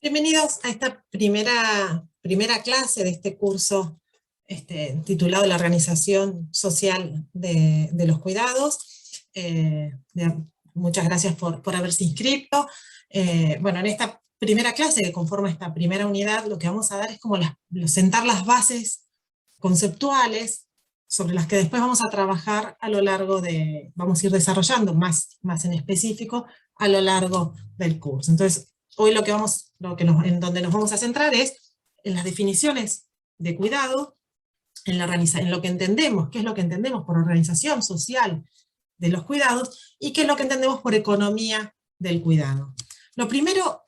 Bienvenidos a esta primera clase de este curso titulado La Organización Social de los Cuidados. Muchas gracias por haberse inscrito. Bueno, en esta primera clase que conforma esta primera unidad, lo que vamos a dar es como sentar las bases conceptuales sobre las que después vamos a trabajar a lo largo vamos a ir desarrollando más en específico a lo largo del curso. Entonces, hoy en donde nos vamos a centrar es en las definiciones de cuidado, en lo que entendemos, qué es lo que entendemos por organización social de los cuidados, y qué es lo que entendemos por economía del cuidado. Lo primero,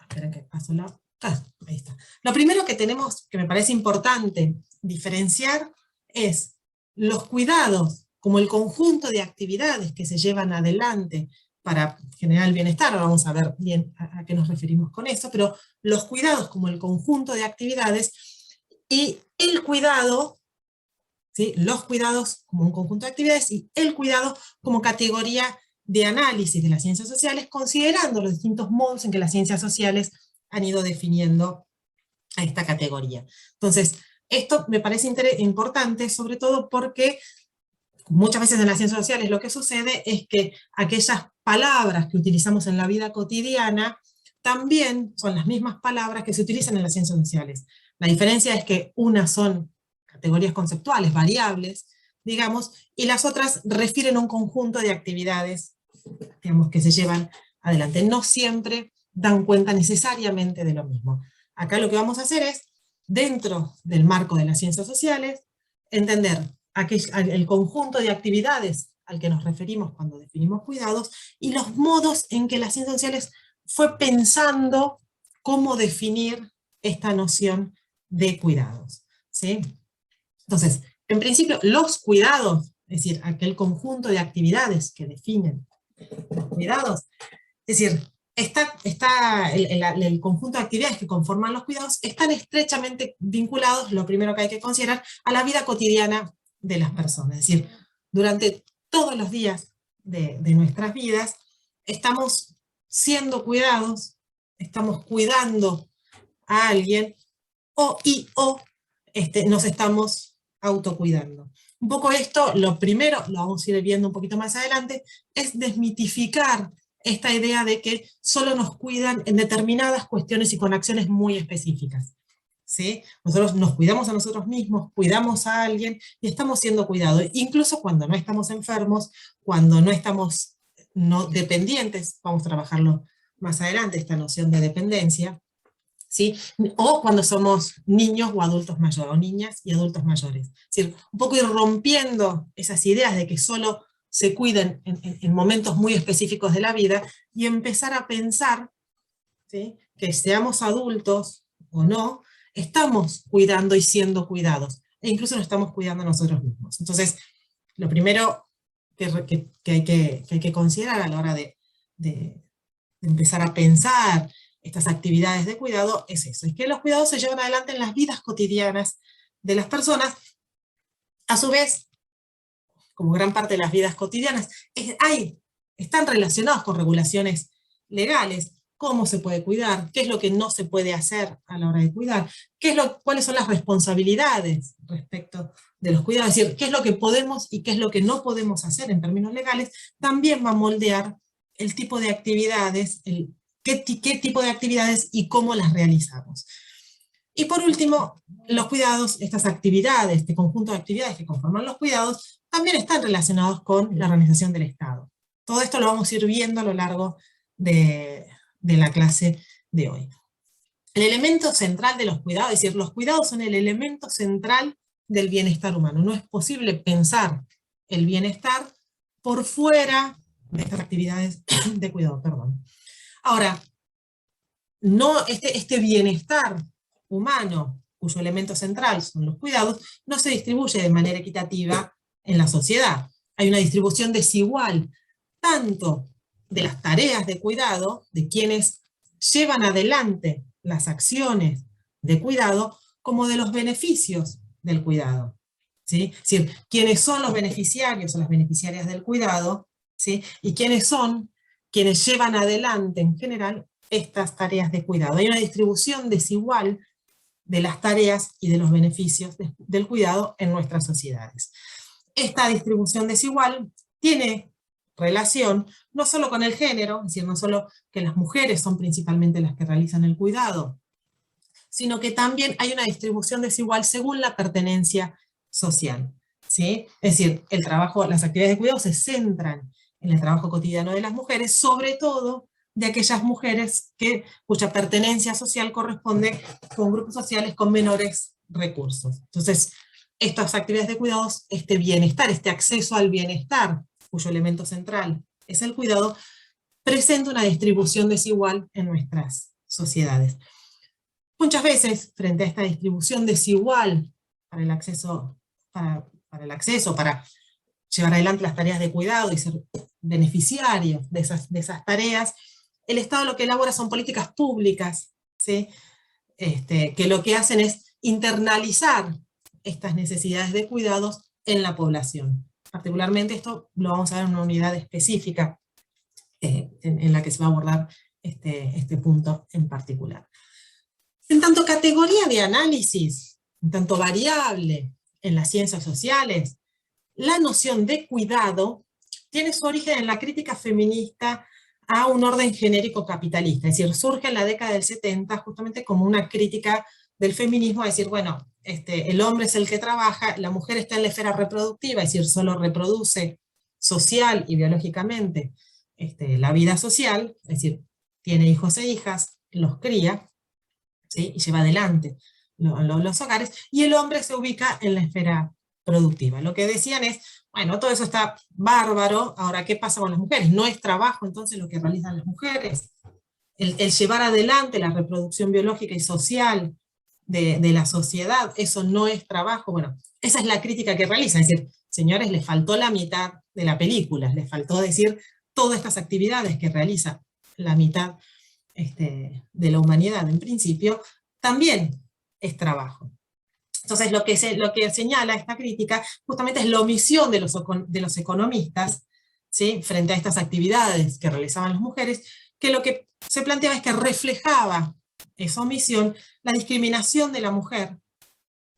esperen que paso ahí está. Lo primero que tenemos, que me parece importante diferenciar, es los cuidados como el conjunto de actividades que se llevan adelante para generar el bienestar. Ahora vamos a ver bien a qué nos referimos con eso, pero los cuidados como el conjunto de actividades y el cuidado, ¿sí? Los cuidados como un conjunto de actividades y el cuidado como categoría de análisis de las ciencias sociales, considerando los distintos modos en que las ciencias sociales han ido definiendo a esta categoría. Entonces, esto me parece importante, sobre todo porque muchas veces en las ciencias sociales lo que sucede es que aquellas palabras que utilizamos en la vida cotidiana también son las mismas palabras que se utilizan en las ciencias sociales. La diferencia es que unas son categorías conceptuales, variables, digamos, y las otras refieren a un conjunto de actividades, digamos, que se llevan adelante. No siempre dan cuenta necesariamente de lo mismo. Acá lo que vamos a hacer es, dentro del marco de las ciencias sociales, entender el conjunto de actividades al que nos referimos cuando definimos cuidados, y los modos en que las ciencias sociales fue pensando cómo definir esta noción de cuidados, ¿sí? Entonces, en principio, los cuidados, es decir, aquel conjunto de actividades que definen los cuidados, es decir, el conjunto de actividades que conforman los cuidados están estrechamente vinculados, lo primero que hay que considerar, a la vida cotidiana de las personas. Es decir, durante todos los días de nuestras vidas estamos siendo cuidados, estamos cuidando a alguien, o nos estamos autocuidando. Un poco esto, lo primero, lo vamos a ir viendo un poquito más adelante, es desmitificar esta idea de que solo nos cuidan en determinadas cuestiones y con acciones muy específicas, ¿sí? Nosotros nos cuidamos a nosotros mismos, cuidamos a alguien y estamos siendo cuidados, incluso cuando no estamos enfermos, cuando no estamos dependientes, vamos a trabajarlo más adelante, esta noción de dependencia, ¿sí? O cuando somos niños o adultos mayores, o niñas y adultos mayores. Es decir, un poco ir rompiendo esas ideas de que solo se cuiden en momentos muy específicos de la vida, y empezar a pensar, ¿sí?, que seamos adultos o no, estamos cuidando y siendo cuidados, e incluso nos estamos cuidando a nosotros mismos. Entonces, lo primero que hay que considerar a la hora de empezar a pensar estas actividades de cuidado es eso, es que los cuidados se llevan adelante en las vidas cotidianas de las personas. A su vez, como gran parte de las vidas cotidianas, están relacionados con regulaciones legales: cómo se puede cuidar, qué es lo que no se puede hacer a la hora de cuidar, cuáles son las responsabilidades respecto de los cuidados, es decir, qué es lo que podemos y qué es lo que no podemos hacer en términos legales. También va a moldear el tipo de actividades, qué tipo de actividades y cómo las realizamos. Y por último, los cuidados, estas actividades, este conjunto de actividades que conforman los cuidados, también están relacionados con la organización del Estado. Todo esto lo vamos a ir viendo a lo largo de la clase de hoy. El elemento central de los cuidados, es decir, los cuidados son el elemento central del bienestar humano. No es posible pensar el bienestar por fuera de estas actividades de cuidado, perdón. Ahora, este bienestar humano, cuyo elemento central son los cuidados, no se distribuye de manera equitativa en la sociedad. Hay una distribución desigual, tanto de las tareas de cuidado, de quienes llevan adelante las acciones de cuidado, como de los beneficios del cuidado, ¿sí? Es decir, quiénes son los beneficiarios o las beneficiarias del cuidado, ¿sí?, y quiénes son quienes llevan adelante en general estas tareas de cuidado. Hay una distribución desigual de las tareas y de los beneficios del cuidado en nuestras sociedades. Esta distribución desigual tiene relación no solo con el género, es decir, no solo que las mujeres son principalmente las que realizan el cuidado, sino que también hay una distribución desigual según la pertenencia social, ¿sí? Es decir, el trabajo, las actividades de cuidado se centran en el trabajo cotidiano de las mujeres, sobre todo de aquellas mujeres cuya pertenencia social corresponde con grupos sociales con menores recursos. Entonces, estas actividades de cuidados, este bienestar, este acceso al bienestar, cuyo elemento central es el cuidado, presenta una distribución desigual en nuestras sociedades. Muchas veces, frente a esta distribución desigual para el acceso, para llevar adelante las tareas de cuidado y ser beneficiario de esas tareas, el Estado lo que elabora son políticas públicas, ¿sí? Que lo que hacen es internalizar estas necesidades de cuidados en la población. Particularmente esto lo vamos a ver en una unidad específica en la que se va a abordar este punto en particular. En tanto categoría de análisis, en tanto variable en las ciencias sociales, la noción de cuidado tiene su origen en la crítica feminista a un orden genérico capitalista, es decir, surge en la década del 70 justamente como una crítica del feminismo, a decir, bueno, el hombre es el que trabaja, la mujer está en la esfera reproductiva, es decir, solo reproduce social y biológicamente la vida social, es decir, tiene hijos e hijas, los cría, ¿sí? Y lleva adelante los hogares, y el hombre se ubica en la esfera productiva. Lo que decían es, bueno, todo eso está bárbaro, ahora, ¿qué pasa con las mujeres? ¿No es trabajo entonces lo que realizan las mujeres? El llevar adelante la reproducción biológica y social de la sociedad, eso no es trabajo. Bueno, esa es la crítica que realizan, es decir, señores, les faltó la mitad de la película, les faltó decir todas estas actividades que realiza la mitad de la humanidad en principio, también es trabajo. Entonces lo que señala esta crítica justamente es la omisión de los economistas, ¿sí? Frente a estas actividades que realizaban las mujeres, que lo que se planteaba es que reflejaba esa omisión la discriminación de la mujer,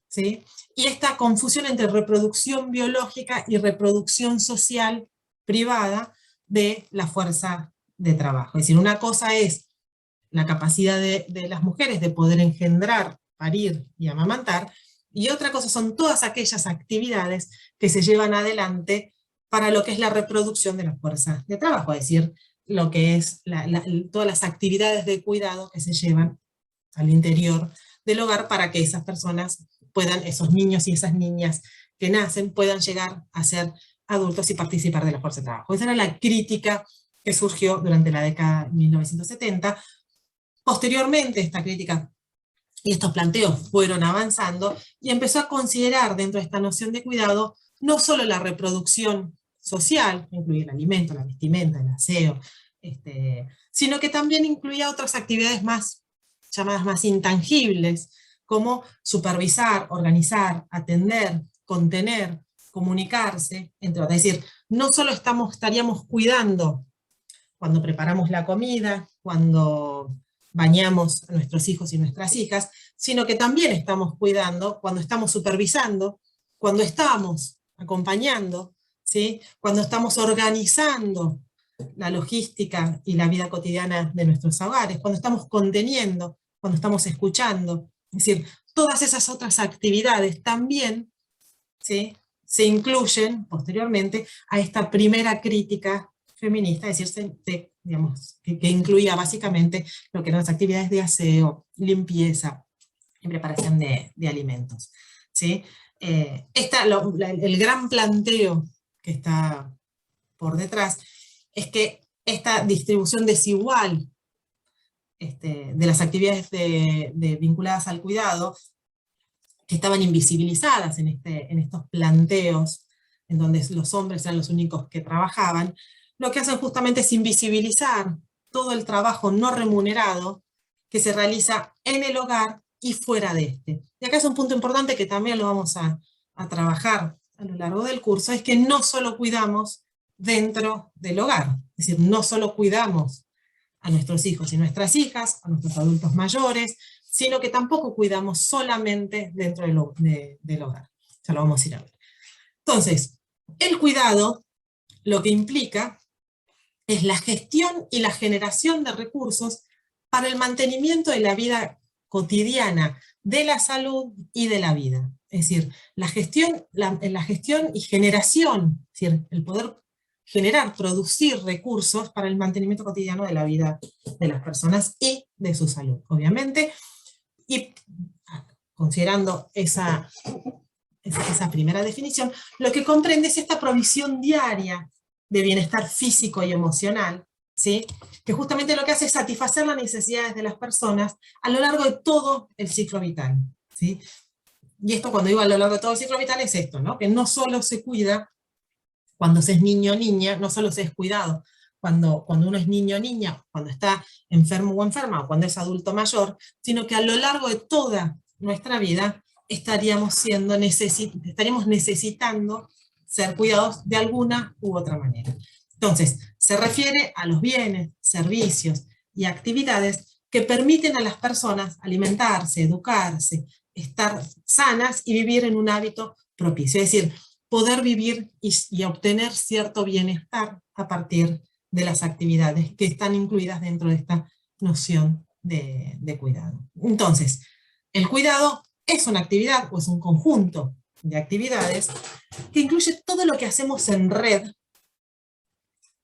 ¿sí? Y esta confusión entre reproducción biológica y reproducción social privada de la fuerza de trabajo. Es decir, una cosa es la capacidad de las mujeres de poder engendrar, parir y amamantar, y otra cosa son todas aquellas actividades que se llevan adelante para lo que es la reproducción de la fuerza de trabajo, es decir, lo que es todas las actividades de cuidado que se llevan al interior del hogar para que esas personas puedan, esos niños y esas niñas que nacen, puedan llegar a ser adultos y participar de la fuerza de trabajo. Esa era la crítica que surgió durante la década de 1970. Posteriormente, esta crítica y estos planteos fueron avanzando y empezó a considerar dentro de esta noción de cuidado no solo la reproducción social, que incluye el alimento, la vestimenta, el aseo, sino que también incluía otras actividades más llamadas más intangibles, como supervisar, organizar, atender, contener, comunicarse, entre otras. Es decir, no solo estaríamos cuidando cuando preparamos la comida, cuando bañamos a nuestros hijos y nuestras hijas, sino que también estamos cuidando cuando estamos supervisando, cuando estamos acompañando, ¿sí? Cuando estamos organizando la logística y la vida cotidiana de nuestros hogares, cuando estamos conteniendo, cuando estamos escuchando. Es decir, todas esas otras actividades también, ¿sí?, se incluyen posteriormente a esta primera crítica feminista, es decir, digamos, que incluía básicamente lo que eran las actividades de aseo, limpieza y preparación de alimentos, ¿sí? El gran planteo que está por detrás es que esta distribución desigual de las actividades vinculadas al cuidado, que estaban invisibilizadas en estos planteos, en donde los hombres eran los únicos que trabajaban, lo que hacen justamente es invisibilizar todo el trabajo no remunerado que se realiza en el hogar y fuera de este. Y acá es un punto importante que también lo vamos a trabajar a lo largo del curso, es que no solo cuidamos dentro del hogar, es Es decir, no solo cuidamos a nuestros hijos y nuestras hijas, a nuestros adultos mayores, sino que tampoco cuidamos solamente dentro del hogar. Ya lo vamos a ir a ver. Entonces, el cuidado lo que implica es la gestión y la generación de recursos para el mantenimiento de la vida cotidiana, de la salud y de la vida. Es decir, la gestión y generación, es decir, el poder generar, producir recursos para el mantenimiento cotidiano de la vida de las personas y de su salud, obviamente. Y considerando esa primera definición, lo que comprende es esta provisión diaria de bienestar físico y emocional, ¿sí? Que justamente lo que hace es satisfacer las necesidades de las personas a lo largo de todo el ciclo vital, ¿sí? Y esto, cuando digo a lo largo de todo el ciclo vital, es esto, ¿no? Que no solo se cuida cuando se es niño o niña, no solo se es cuidado cuando uno es niño o niña, cuando está enfermo o enferma, o cuando es adulto mayor, sino que a lo largo de toda nuestra vida estaríamos necesitando ser cuidados de alguna u otra manera. Entonces, se refiere a los bienes, servicios y actividades que permiten a las personas alimentarse, educarse, estar sanas y vivir en un hábito propicio. Es decir, poder vivir y obtener cierto bienestar a partir de las actividades que están incluidas dentro de esta noción de cuidado. Entonces, el cuidado es una actividad o es un conjunto de actividades que incluye todo lo que hacemos en red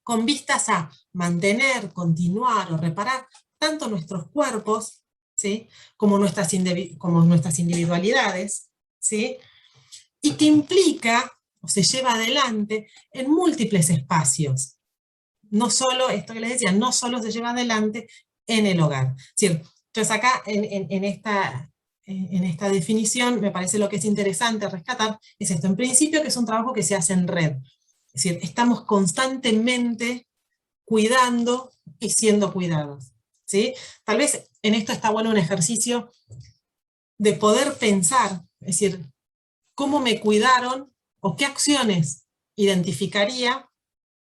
con vistas a mantener, continuar o reparar tanto nuestros cuerpos, ¿sí? como nuestras individualidades, ¿sí? y que implica o se lleva adelante en múltiples espacios. No solo, esto que les decía, no solo se lleva adelante en el hogar. Es decir, entonces acá en esta definición me parece lo que es interesante rescatar es esto, en principio que es un trabajo que se hace en red. Es decir, estamos constantemente cuidando y siendo cuidados, ¿sí? Tal vez en esto está bueno un ejercicio de poder pensar, es decir, cómo me cuidaron o qué acciones identificaría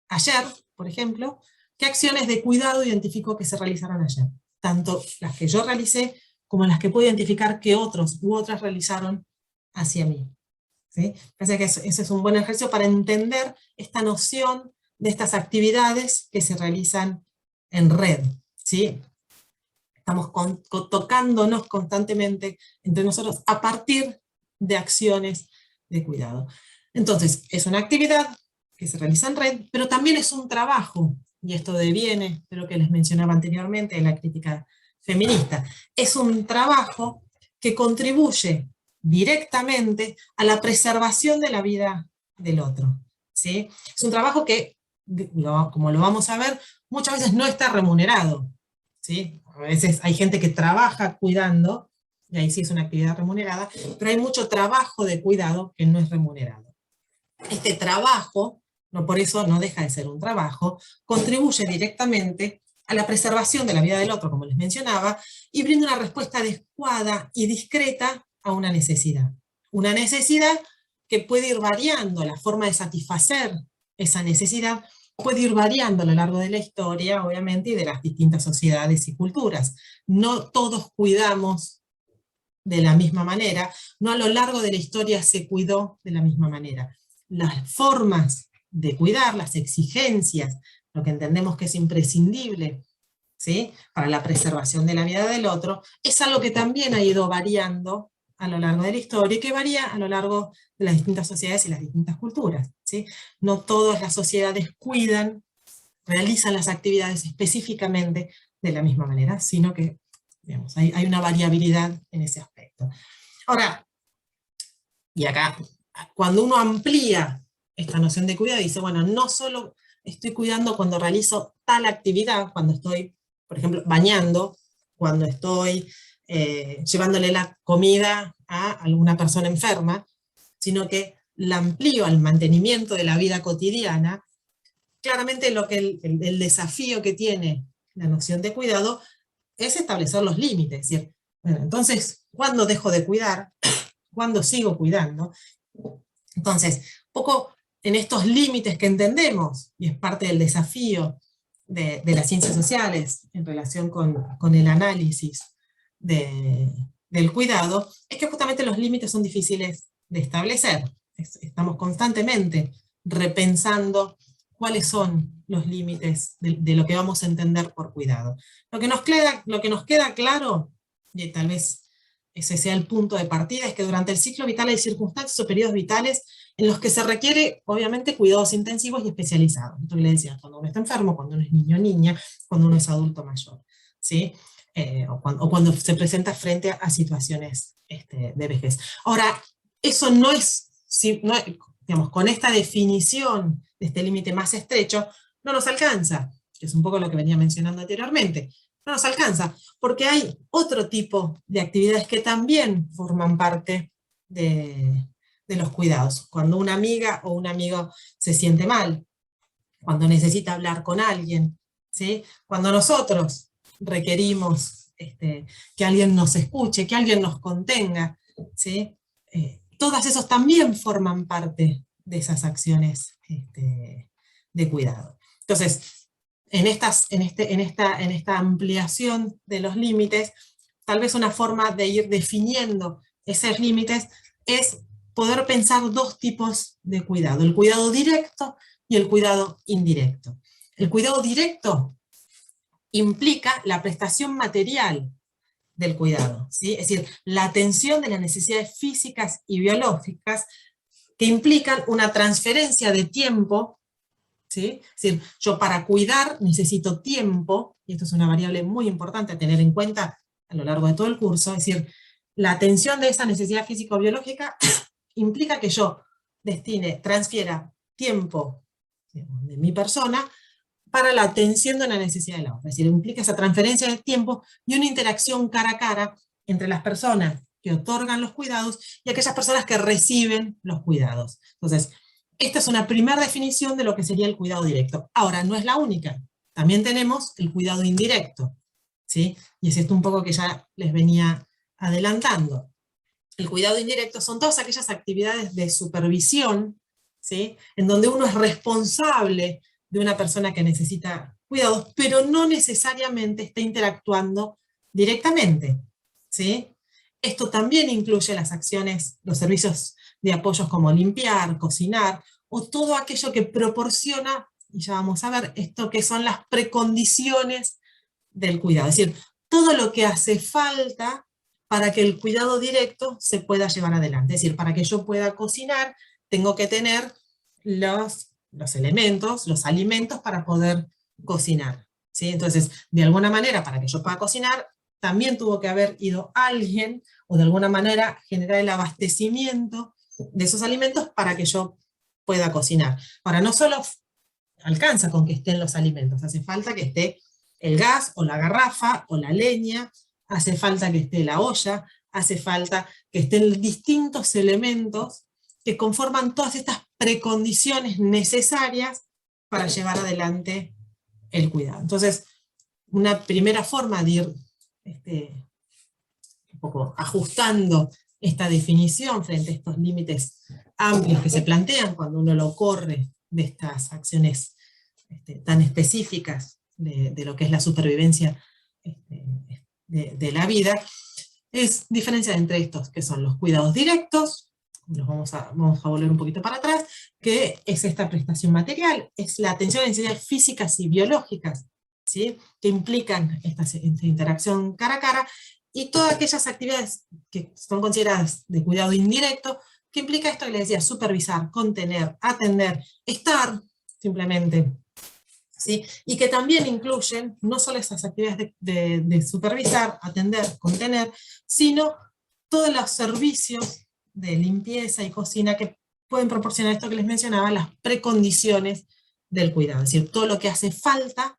ayer, por ejemplo, qué acciones de cuidado identifico que se realizaron ayer. Tanto las que yo realicé como las que puedo identificar que otros u otras realizaron hacia mí. ¿Sí? Parece que ese es un buen ejercicio para entender esta noción de estas actividades que se realizan en red. ¿Sí? Estamos tocándonos constantemente entre nosotros a partir de acciones de cuidado. Entonces, es una actividad que se realiza en red, pero también es un trabajo, y esto deviene de lo que les mencionaba anteriormente de la crítica feminista. Es un trabajo que contribuye directamente a la preservación de la vida del otro. ¿Sí? Es un trabajo que, como lo vamos a ver, muchas veces no está remunerado. ¿Sí? A veces hay gente que trabaja cuidando, y ahí sí es una actividad remunerada, pero hay mucho trabajo de cuidado que no es remunerado. Este trabajo, no por eso no deja de ser un trabajo, contribuye directamente a la preservación de la vida del otro, como les mencionaba, y brinda una respuesta adecuada y discreta a una necesidad. Una necesidad que puede ir variando, la forma de satisfacer esa necesidad puede ir variando a lo largo de la historia, obviamente, y de las distintas sociedades y culturas. No todos cuidamos de la misma manera, no a lo largo de la historia se cuidó de la misma manera. Las formas de cuidar, las exigencias, lo que entendemos que es imprescindible, ¿sí? para la preservación de la vida del otro, es algo que también ha ido variando a lo largo de la historia y que varía a lo largo de las distintas sociedades y las distintas culturas. ¿Sí? No todas las sociedades cuidan, realizan las actividades específicamente de la misma manera, sino que digamos, hay una variabilidad en ese aspecto. Ahora, y acá, cuando uno amplía esta noción de cuidado, dice, bueno, no solo estoy cuidando cuando realizo tal actividad, cuando estoy, por ejemplo, bañando, cuando estoy llevándole la comida a alguna persona enferma, sino que la amplío al mantenimiento de la vida cotidiana. Claramente lo que el desafío que tiene la noción de cuidado es establecer los límites, es decir, bueno, entonces, ¿cuándo dejo de cuidar? ¿Cuándo sigo cuidando? Entonces, poco en estos límites que entendemos, y es parte del desafío de las ciencias sociales en relación con el análisis del cuidado, es que justamente los límites son difíciles de establecer. Estamos constantemente repensando cuáles son los límites de lo que vamos a entender por cuidado. Lo que nos queda claro, y tal vez ese sea el punto de partida, es que durante el ciclo vital hay circunstancias o periodos vitales en los que se requiere, obviamente, cuidados intensivos y especializados. Entonces le decía, cuando uno está enfermo, cuando uno es niño o niña, cuando uno es adulto mayor, ¿sí? O cuando se presenta frente a situaciones de vejez. Ahora, eso no es, digamos, con esta definición de este límite más estrecho, no nos alcanza, que es un poco lo que venía mencionando anteriormente. No nos alcanza, porque hay otro tipo de actividades que también forman parte de los cuidados. Cuando una amiga o un amigo se siente mal, cuando necesita hablar con alguien, ¿sí? Cuando nosotros requerimos que alguien nos escuche, que alguien nos contenga, ¿sí? Todas esos también forman parte de esas acciones de cuidado. Entonces, en esta ampliación de los límites, tal vez una forma de ir definiendo esos límites es poder pensar dos tipos de cuidado, el cuidado directo y el cuidado indirecto. El cuidado directo implica la prestación material del cuidado, ¿sí? Es decir, la atención de las necesidades físicas y biológicas que implican una transferencia de tiempo, ¿sí? Es decir, yo para cuidar necesito tiempo, y esto es una variable muy importante a tener en cuenta a lo largo de todo el curso, es decir, la atención de esa necesidad físico-biológica implica que yo transfiera tiempo, digamos, de mi persona para la atención de la necesidad de la otra. Es decir, implica esa transferencia de tiempo y una interacción cara a cara entre las personas que otorgan los cuidados y aquellas personas que reciben los cuidados. Entonces, esta es una primera definición de lo que sería el cuidado directo. Ahora, no es la única. También tenemos el cuidado indirecto, ¿sí? Y es esto un poco que ya les venía adelantando. El cuidado indirecto son todas aquellas actividades de supervisión, ¿sí? En donde uno es responsable de una persona que necesita cuidados, pero no necesariamente está interactuando directamente, ¿sí? Esto también incluye las acciones, los servicios de apoyos como limpiar, cocinar, o todo aquello que proporciona, y ya vamos a ver, esto que son las precondiciones del cuidado. Es decir, todo lo que hace falta para que el cuidado directo se pueda llevar adelante. Es decir, para que yo pueda cocinar, tengo que tener los elementos, los alimentos para poder cocinar, ¿sí? Entonces, de alguna manera, para que yo pueda cocinar, también tuvo que haber ido alguien, o de alguna manera generar el abastecimiento de esos alimentos para que yo pueda cocinar. Ahora, no solo alcanza con que estén los alimentos, hace falta que esté el gas, o la garrafa, o la leña, hace falta que esté la olla, hace falta que estén distintos elementos que conforman todas estas precondiciones necesarias para llevar adelante el cuidado. Entonces, una primera forma de ir un poco ajustando esta definición frente a estos límites amplios que se plantean cuando uno lo corre de estas acciones tan específicas de lo que es la supervivencia de la vida, es diferenciar entre estos, que son los cuidados directos, vamos a volver un poquito para atrás, que es esta prestación material, es la atención a necesidades físicas y biológicas, ¿sí? Que implican esta interacción cara a cara, y todas aquellas actividades que son consideradas de cuidado indirecto, que implica esto que les decía, supervisar, contener, atender, estar simplemente, ¿sí? Y que también incluyen no solo esas actividades de supervisar, atender, contener, sino todos los servicios de limpieza y cocina que pueden proporcionar esto que les mencionaba, las precondiciones del cuidado. Es decir, todo lo que hace falta,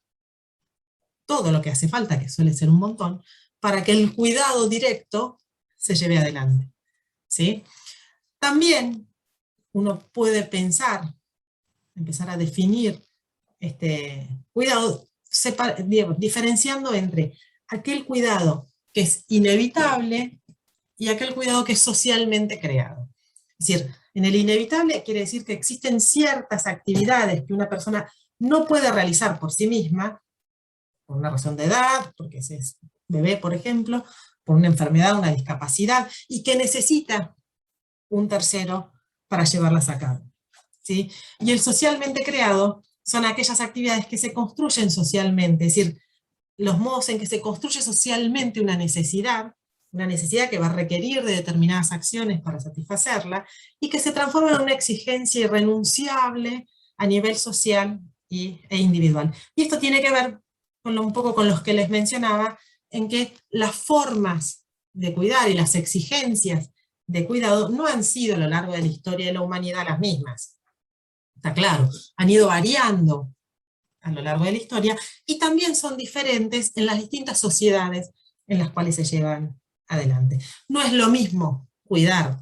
que suele ser un montón, para que el cuidado directo se lleve adelante, ¿sí? También uno puede empezar a definir cuidado, diferenciando entre aquel cuidado que es inevitable y aquel cuidado que es socialmente creado. Es decir, en el inevitable quiere decir que existen ciertas actividades que una persona no puede realizar por sí misma, por una razón de edad, porque es bebé, por ejemplo, por una enfermedad, una discapacidad, y que necesita un tercero para llevarlas a cabo, ¿sí? Y el socialmente creado son aquellas actividades que se construyen socialmente, es decir, los modos en que se construye socialmente una necesidad que va a requerir de determinadas acciones para satisfacerla, y que se transforma en una exigencia irrenunciable a nivel social e individual. Y esto tiene que ver con un poco con los que les mencionaba, en que las formas de cuidar y las exigencias de cuidado no han sido a lo largo de la historia de la humanidad las mismas. Está claro, han ido variando a lo largo de la historia, y también son diferentes en las distintas sociedades en las cuales se llevan adelante. No es lo mismo cuidar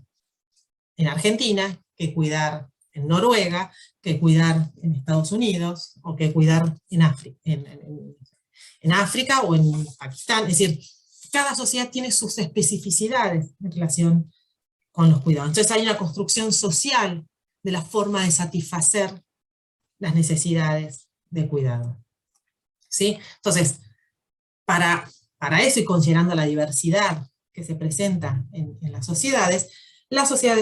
en Argentina que cuidar en Noruega, que cuidar en Estados Unidos, o que cuidar en África, en África o en Pakistán. Es decir, cada sociedad tiene sus especificidades en relación con los cuidados. Entonces hay una construcción social de la forma de satisfacer las necesidades de cuidado, ¿sí? Entonces, para eso, y considerando la diversidad que se presenta en las sociedades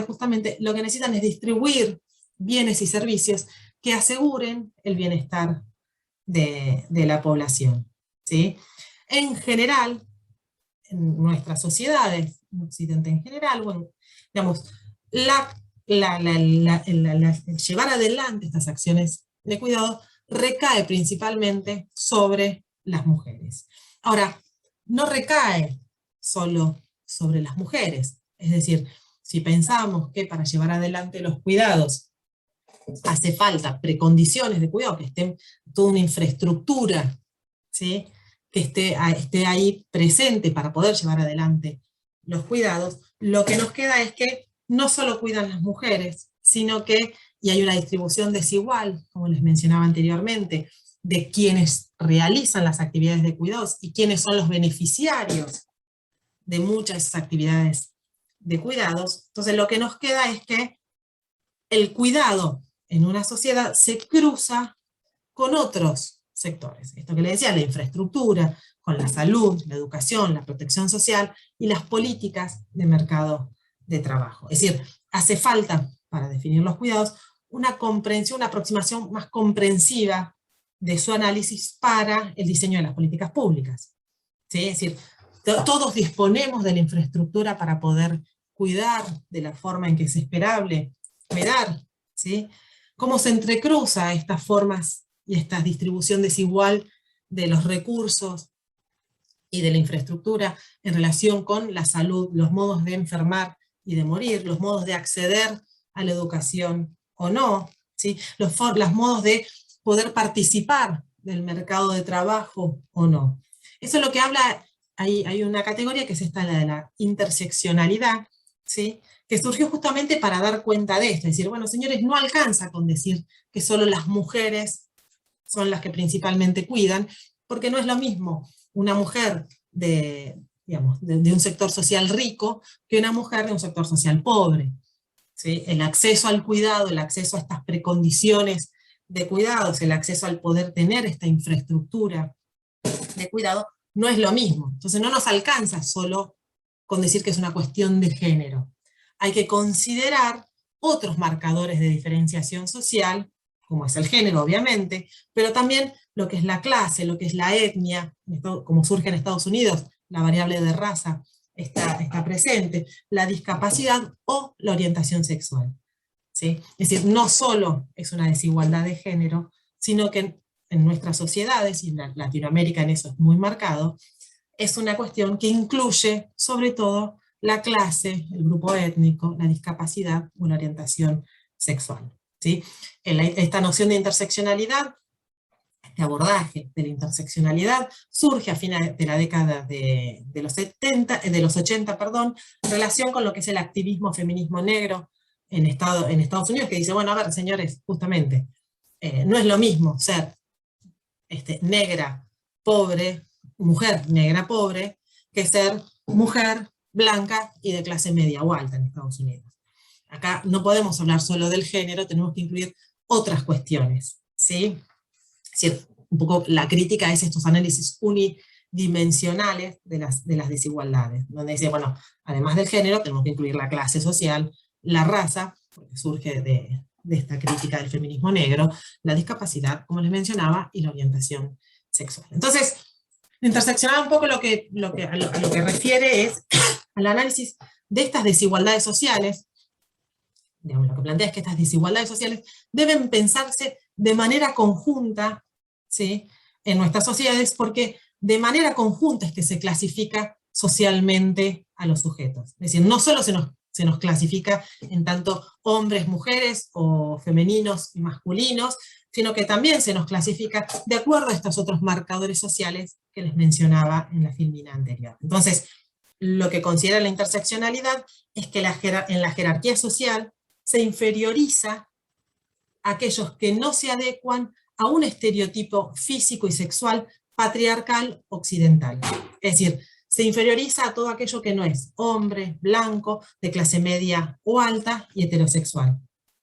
justamente lo que necesitan es distribuir bienes y servicios que aseguren el bienestar de la población, ¿sí? En general, en nuestras sociedades, en Occidente en general, bueno, digamos, el llevar adelante estas acciones de cuidado recae principalmente sobre las mujeres. Ahora, no recae solo sobre las mujeres, es decir, si pensamos que para llevar adelante los cuidados hace falta precondiciones de cuidado, que estén toda una infraestructura, ¿sí?, que esté ahí presente para poder llevar adelante los cuidados, lo que nos queda es que no solo cuidan las mujeres, sino que, y hay una distribución desigual, como les mencionaba anteriormente, de quienes realizan las actividades de cuidados y quienes son los beneficiarios de muchas de esas actividades de cuidados. Entonces lo que nos queda es que el cuidado en una sociedad se cruza con otros sectores. Esto que le decía, la infraestructura, con la salud, la educación, la protección social y las políticas de mercado de trabajo. Es decir, hace falta, para definir los cuidados, una comprensión, una aproximación más comprensiva de su análisis para el diseño de las políticas públicas, ¿sí? Es decir, todos disponemos de la infraestructura para poder cuidar de la forma en que es esperable cuidar, ¿sí? Cómo se entrecruza estas formas y esta distribución desigual de los recursos y de la infraestructura en relación con la salud, los modos de enfermar y de morir, los modos de acceder a la educación o no, ¿sí? Los modos de poder participar del mercado de trabajo o no. Eso es lo que habla, hay una categoría que es esta, la de la interseccionalidad, ¿sí?, que surgió justamente para dar cuenta de esto, es decir, bueno, señores, no alcanza con decir que solo las mujeres son las que principalmente cuidan, porque no es lo mismo una mujer digamos, de un sector social rico que una mujer de un sector social pobre, ¿sí? El acceso al cuidado, el acceso a estas precondiciones de cuidados, el acceso al poder tener esta infraestructura de cuidado, no es lo mismo. Entonces no nos alcanza solo con decir que es una cuestión de género. Hay que considerar otros marcadores de diferenciación social, como es el género, obviamente, pero también lo que es la clase, lo que es la etnia, como surge en Estados Unidos, la variable de raza está presente, la discapacidad o la orientación sexual, ¿sí? Es decir, no solo es una desigualdad de género, sino que en nuestras sociedades, y en Latinoamérica en eso es muy marcado, es una cuestión que incluye sobre todo la clase, el grupo étnico, la discapacidad o la orientación sexual, ¿sí? Esta noción de interseccionalidad, este abordaje de la interseccionalidad, surge a fines de la década de los 80, perdón, en relación con lo que es el activismo feminismo negro en Estados Unidos, que dice, bueno, a ver, señores, justamente, no es lo mismo ser negra, pobre, mujer negra pobre, que ser mujer blanca y de clase media o alta en Estados Unidos. Acá no podemos hablar solo del género, tenemos que incluir otras cuestiones, ¿sí? Es decir, un poco la crítica es estos análisis unidimensionales de las desigualdades, donde dice, bueno, además del género, tenemos que incluir la clase social, la raza, porque surge de esta crítica del feminismo negro, la discapacidad, como les mencionaba, y la orientación sexual. Entonces, interseccionar un poco a lo que refiere es al análisis de estas desigualdades sociales. Digamos, lo que plantea es que estas desigualdades sociales deben pensarse de manera conjunta, ¿sí?, en nuestras sociedades, porque de manera conjunta es que se clasifica socialmente a los sujetos. Es decir, no solo se nos clasifica en tanto hombres, mujeres, o femeninos y masculinos, sino que también se nos clasifica de acuerdo a estos otros marcadores sociales que les mencionaba en la filmina anterior. Entonces, lo que considera la interseccionalidad es que en la jerarquía social se inferioriza a aquellos que no se adecuan a un estereotipo físico y sexual patriarcal occidental. Es decir, se inferioriza a todo aquello que no es hombre, blanco, de clase media o alta y heterosexual.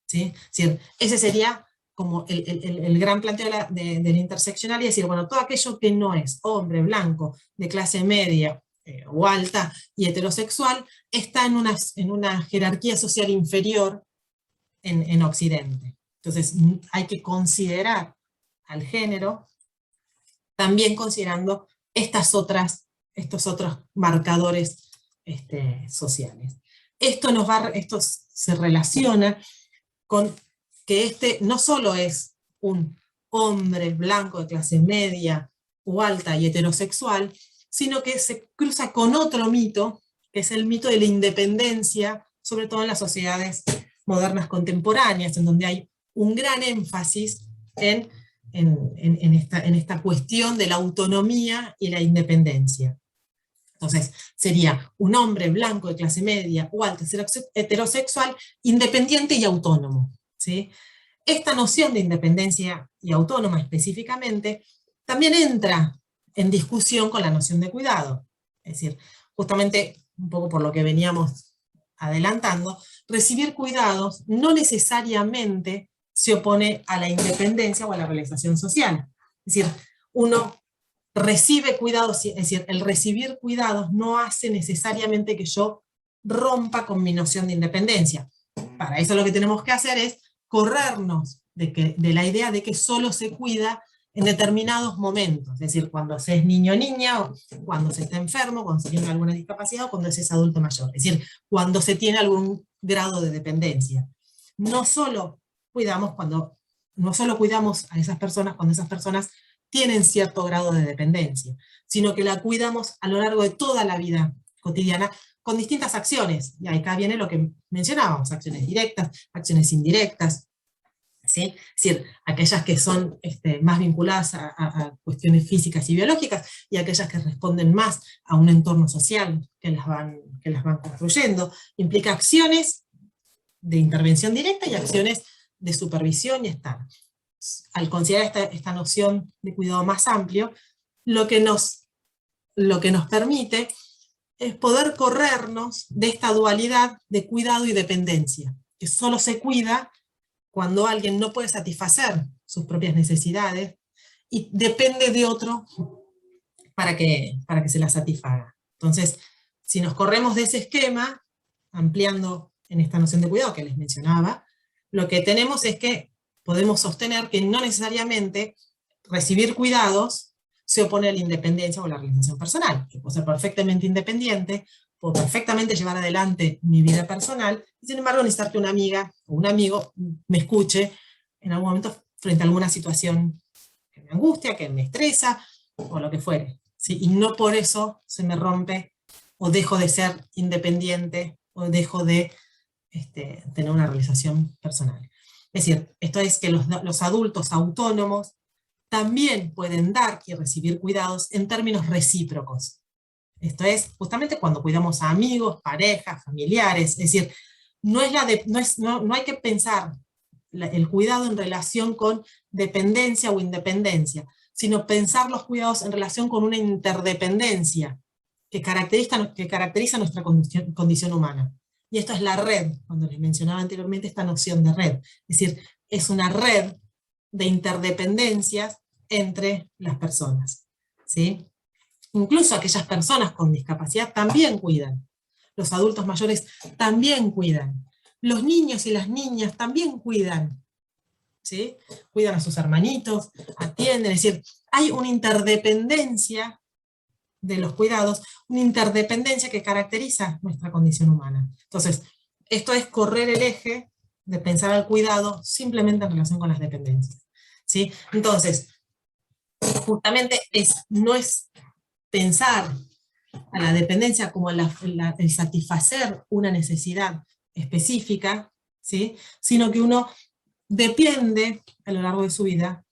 ¿Sí? Es decir, ese sería como el gran planteo de la interseccionalidad, es decir, bueno, todo aquello que no es hombre, blanco, de clase media o alta y heterosexual, está en una jerarquía social inferior en Occidente. Entonces hay que considerar al género también considerando estos otros marcadores sociales. Esto se relaciona con que no solo es un hombre blanco de clase media o alta y heterosexual, sino que se cruza con otro mito, que es el mito de la independencia, sobre todo en las sociedades modernas contemporáneas, en donde hay un gran énfasis en esta cuestión de la autonomía y la independencia. Entonces, sería un hombre blanco de clase media o alta heterosexual, independiente y autónomo, ¿sí? Esta noción de independencia y autónoma específicamente también entra en discusión con la noción de cuidado. Es decir, justamente un poco por lo que veníamos adelantando, recibir cuidados no necesariamente se opone a la independencia o a la realización social. Es decir, uno recibe cuidados, es decir, el recibir cuidados no hace necesariamente que yo rompa con mi noción de independencia. Para eso lo que tenemos que hacer es corrernos de la idea de que solo se cuida en determinados momentos, es decir, cuando se es niño o niña, o cuando se está enfermo, cuando se tiene alguna discapacidad, o cuando se es adulto mayor, es decir, cuando se tiene algún grado de dependencia. No solo cuidamos a esas personas cuando esas personas tienen cierto grado de dependencia, sino que la cuidamos a lo largo de toda la vida cotidiana, con distintas acciones, y acá viene lo que mencionábamos, acciones directas, acciones indirectas, ¿sí? Es decir, aquellas que son más vinculadas a cuestiones físicas y biológicas, y aquellas que responden más a un entorno social que las van construyendo. Implica acciones de intervención directa y acciones de supervisión y estar. Al considerar esta noción de cuidado más amplio, lo que nos permite es poder corrernos de esta dualidad de cuidado y dependencia, que solo se cuida cuando alguien no puede satisfacer sus propias necesidades y depende de otro para que se las satisfaga. Entonces, si nos corremos de ese esquema, ampliando en esta noción de cuidado que les mencionaba, lo que tenemos es que podemos sostener que no necesariamente recibir cuidados se opone a la independencia o a la realización personal. Yo puedo ser perfectamente independiente, puedo perfectamente llevar adelante mi vida personal, y sin embargo necesitar que una amiga o un amigo me escuche en algún momento frente a alguna situación que me angustia, que me estresa, o lo que fuere, ¿sí? Y no por eso se me rompe, o dejo de ser independiente, o dejo de tener una realización personal. Es decir, esto es que los adultos autónomos también pueden dar y recibir cuidados en términos recíprocos. Esto es justamente cuando cuidamos a amigos, parejas, familiares, es decir, no hay que pensar el cuidado en relación con dependencia o independencia, sino pensar los cuidados en relación con una interdependencia que caracteriza nuestra condición humana. Y esto es la red, cuando les mencionaba anteriormente esta noción de red. Es decir, es una red de interdependencias entre las personas, ¿sí? Incluso aquellas personas con discapacidad también cuidan. Los adultos mayores también cuidan. Los niños y las niñas también cuidan, ¿sí? Cuidan a sus hermanitos, atienden, es decir, hay una interdependencia de los cuidados, una interdependencia que caracteriza nuestra condición humana. Entonces, esto es correr el eje de pensar al cuidado simplemente en relación con las dependencias, ¿sí? Entonces, justamente no es pensar a la dependencia como el satisfacer una necesidad específica, ¿sí? Sino que uno depende a lo largo de su vida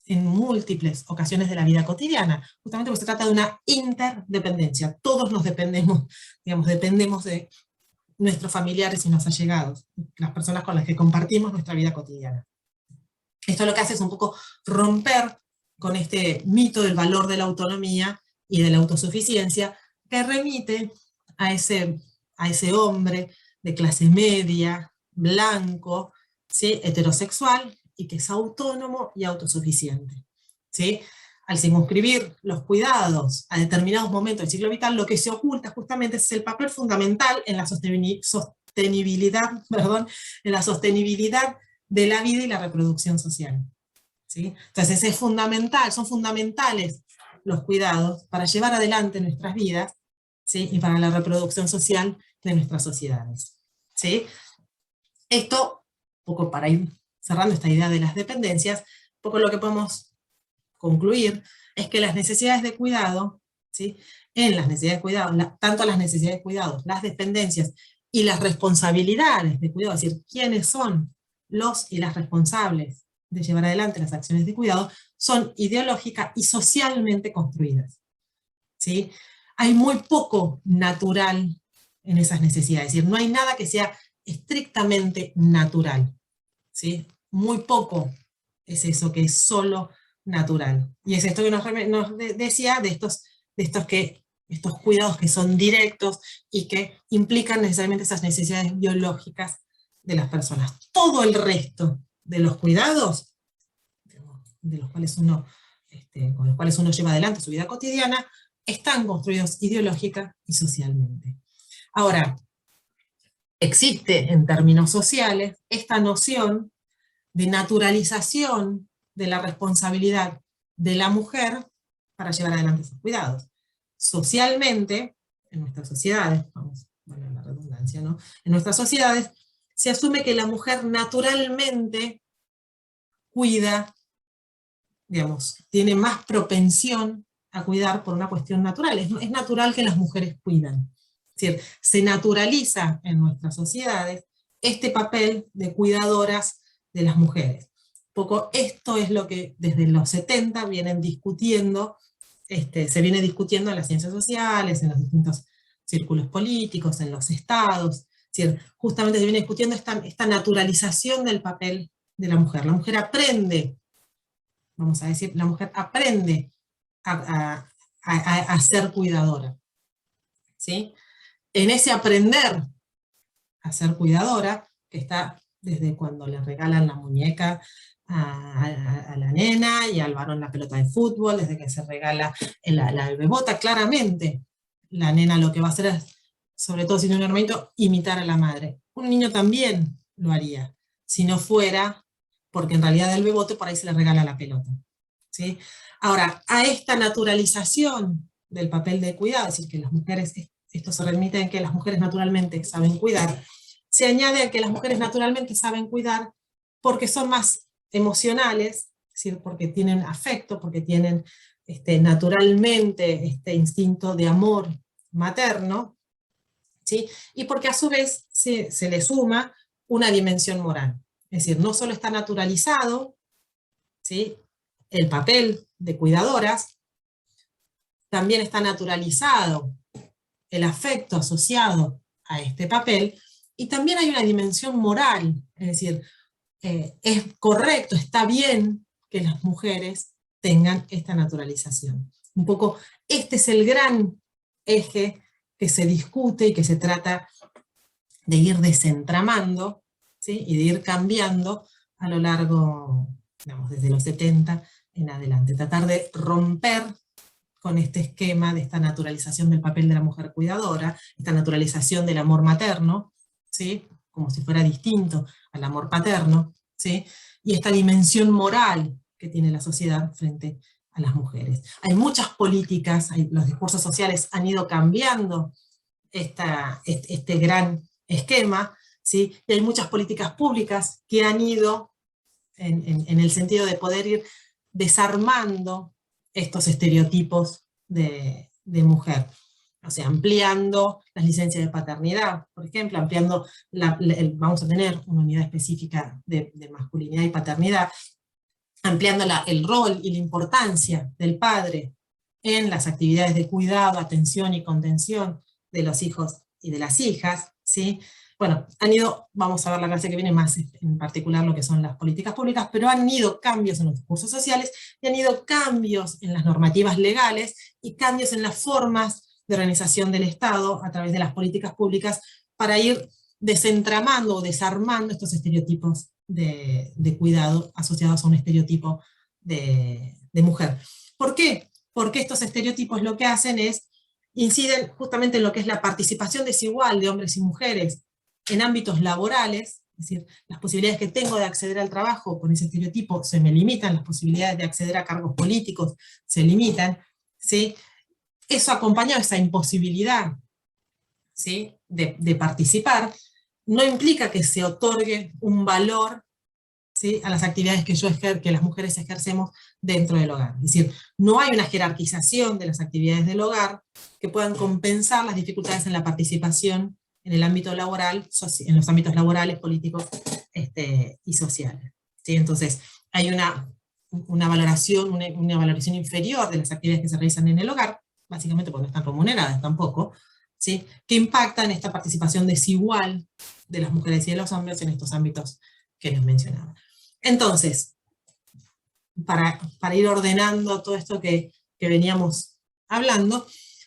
en múltiples ocasiones de la vida cotidiana, justamente porque se trata de una interdependencia. Todos nos dependemos, digamos, dependemos de nuestros familiares y nuestros allegados, las personas con las que compartimos nuestra vida cotidiana. Esto lo que hace es un poco romper con este mito del valor de la autonomía y de la autosuficiencia, que remite a ese hombre de clase media, blanco, ¿sí? Heterosexual, y que es autónomo y autosuficiente, ¿sí? Al circunscribir los cuidados a determinados momentos del ciclo vital, lo que se oculta justamente es el papel fundamental en la sostenibilidad, perdón, en la sostenibilidad de la vida y la reproducción social, ¿sí? Entonces es fundamental, son fundamentales los cuidados para llevar adelante nuestras vidas, ¿sí? Y para la reproducción social de nuestras sociedades, ¿sí? Esto, un poco para ir cerrando esta idea de las dependencias, un poco lo que podemos concluir es que las necesidades de cuidado, ¿sí? En las necesidades de cuidado, tanto las necesidades de cuidado, las dependencias y las responsabilidades de cuidado, es decir, quiénes son los y las responsables de llevar adelante las acciones de cuidado, son ideológicas y socialmente construidas, ¿sí? Hay muy poco natural en esas necesidades, es decir, no hay nada que sea estrictamente natural, ¿sí? Muy poco es eso que es solo natural. Y es esto que nos decía de estos cuidados que son directos y que implican necesariamente esas necesidades biológicas de las personas. Todo el resto de los cuidados, de los cuales con los cuales uno lleva adelante su vida cotidiana, están construidos ideológica y socialmente. Ahora, existe en términos sociales esta noción de naturalización de la responsabilidad de la mujer para llevar adelante sus cuidados. Socialmente, en nuestras sociedades, vamos a la redundancia, ¿no? En nuestras sociedades se asume que la mujer naturalmente cuida, digamos, tiene más propensión a cuidar por una cuestión natural. Es natural que las mujeres cuidan. Es decir, se naturaliza en nuestras sociedades este papel de cuidadoras de las mujeres. Poco esto es lo que desde los 70 vienen discutiendo, se viene discutiendo en las ciencias sociales, en los distintos círculos políticos, en los estados. Es decir, justamente se viene discutiendo esta naturalización del papel de la mujer. La mujer aprende, vamos a decir, la mujer aprende a ser cuidadora, ¿sí? En ese aprender a ser cuidadora, que está desde cuando le regalan la muñeca a la nena y al varón la pelota de fútbol, desde que se regala el bebota, claramente la nena lo que va a hacer es, sobre todo si tiene un hermanito, imitar a la madre. Un niño también lo haría, si no fuera porque en realidad el bebote por ahí se le regala la pelota, ¿sí? Ahora, a esta naturalización del papel de cuidado, es decir, que las mujeres, esto se remite en que las mujeres naturalmente saben cuidar, se añade a que las mujeres naturalmente saben cuidar porque son más emocionales, es decir, porque tienen afecto, porque tienen naturalmente este instinto de amor materno, ¿sí? Y porque a su vez se le suma una dimensión moral. Es decir, no solo está naturalizado, ¿sí?, el papel de cuidadoras, también está naturalizado el afecto asociado a este papel, y también hay una dimensión moral, es decir, es correcto, está bien que las mujeres tengan esta naturalización. Un poco este es el gran eje que se discute y que se trata de ir desentramando, ¿sí?, y de ir cambiando a lo largo, digamos, desde los 70 en adelante. Tratar de romper con este esquema de esta naturalización del papel de la mujer cuidadora, esta naturalización del amor materno, ¿sí? Como si fuera distinto al amor paterno, ¿sí? Y esta dimensión moral que tiene la sociedad frente a las mujeres. Hay muchas políticas, los discursos sociales han ido cambiando este gran esquema, ¿sí? Y hay muchas políticas públicas que han ido en el sentido de poder ir desarmando estos estereotipos de mujer. O sea, ampliando las licencias de paternidad, por ejemplo, ampliando, vamos a tener una unidad específica de masculinidad y paternidad, ampliando el rol y la importancia del padre en las actividades de cuidado, atención y contención de los hijos y de las hijas, ¿sí? Bueno, han ido, vamos a ver la clase que viene más en particular lo que son las políticas públicas, pero han ido cambios en los discursos sociales, y han ido cambios en las normativas legales, y cambios en las formas de organización del Estado a través de las políticas públicas, para ir desentramando o desarmando estos estereotipos de cuidado asociados a un estereotipo de mujer. ¿Por qué? Porque estos estereotipos lo que hacen es, inciden justamente en lo que es la participación desigual de hombres y mujeres en ámbitos laborales, es decir, las posibilidades que tengo de acceder al trabajo con ese estereotipo se me limitan, las posibilidades de acceder a cargos políticos se limitan, ¿sí? Eso acompañado a esa imposibilidad, ¿sí? de participar, no implica que se otorgue un valor, ¿sí? a las actividades que las mujeres ejercemos dentro del hogar. Es decir, no hay una jerarquización de las actividades del hogar que puedan compensar las dificultades en la participación en el ámbito laboral, en los ámbitos laborales, políticos y sociales. ¿Sí? Entonces, hay una valoración inferior de las actividades que se realizan en el hogar, básicamente porque no están remuneradas tampoco, ¿sí? que impactan esta participación desigual de las mujeres y de los hombres en estos ámbitos que les mencionaba. Entonces, para ir ordenando todo esto que veníamos hablando,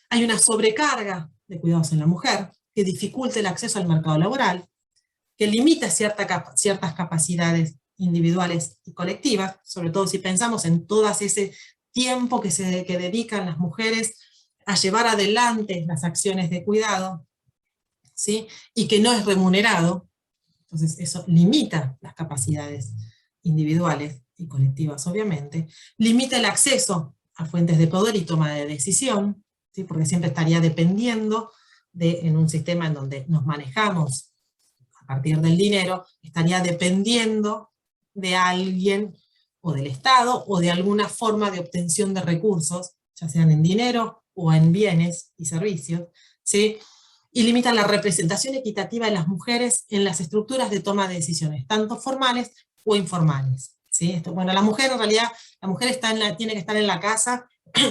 hay una sobrecarga de cuidados en la mujer, que dificulta el acceso al mercado laboral, que limita ciertas capacidades individuales y colectivas, sobre todo si pensamos en todo ese tiempo que dedican las mujeres a llevar adelante las acciones de cuidado, ¿sí? y que no es remunerado. Entonces eso limita las capacidades individuales y colectivas, obviamente, limita el acceso a fuentes de poder y toma de decisión, ¿sí? porque siempre estaría dependiendo en un sistema en donde nos manejamos a partir del dinero, estaría dependiendo de alguien o del Estado o de alguna forma de obtención de recursos, ya sean en dinero o en bienes y servicios, ¿sí? y limitan la representación equitativa de las mujeres en las estructuras de toma de decisiones, tanto formales o informales. ¿Sí? Bueno, la mujer en realidad, la mujer tiene que estar en la casa,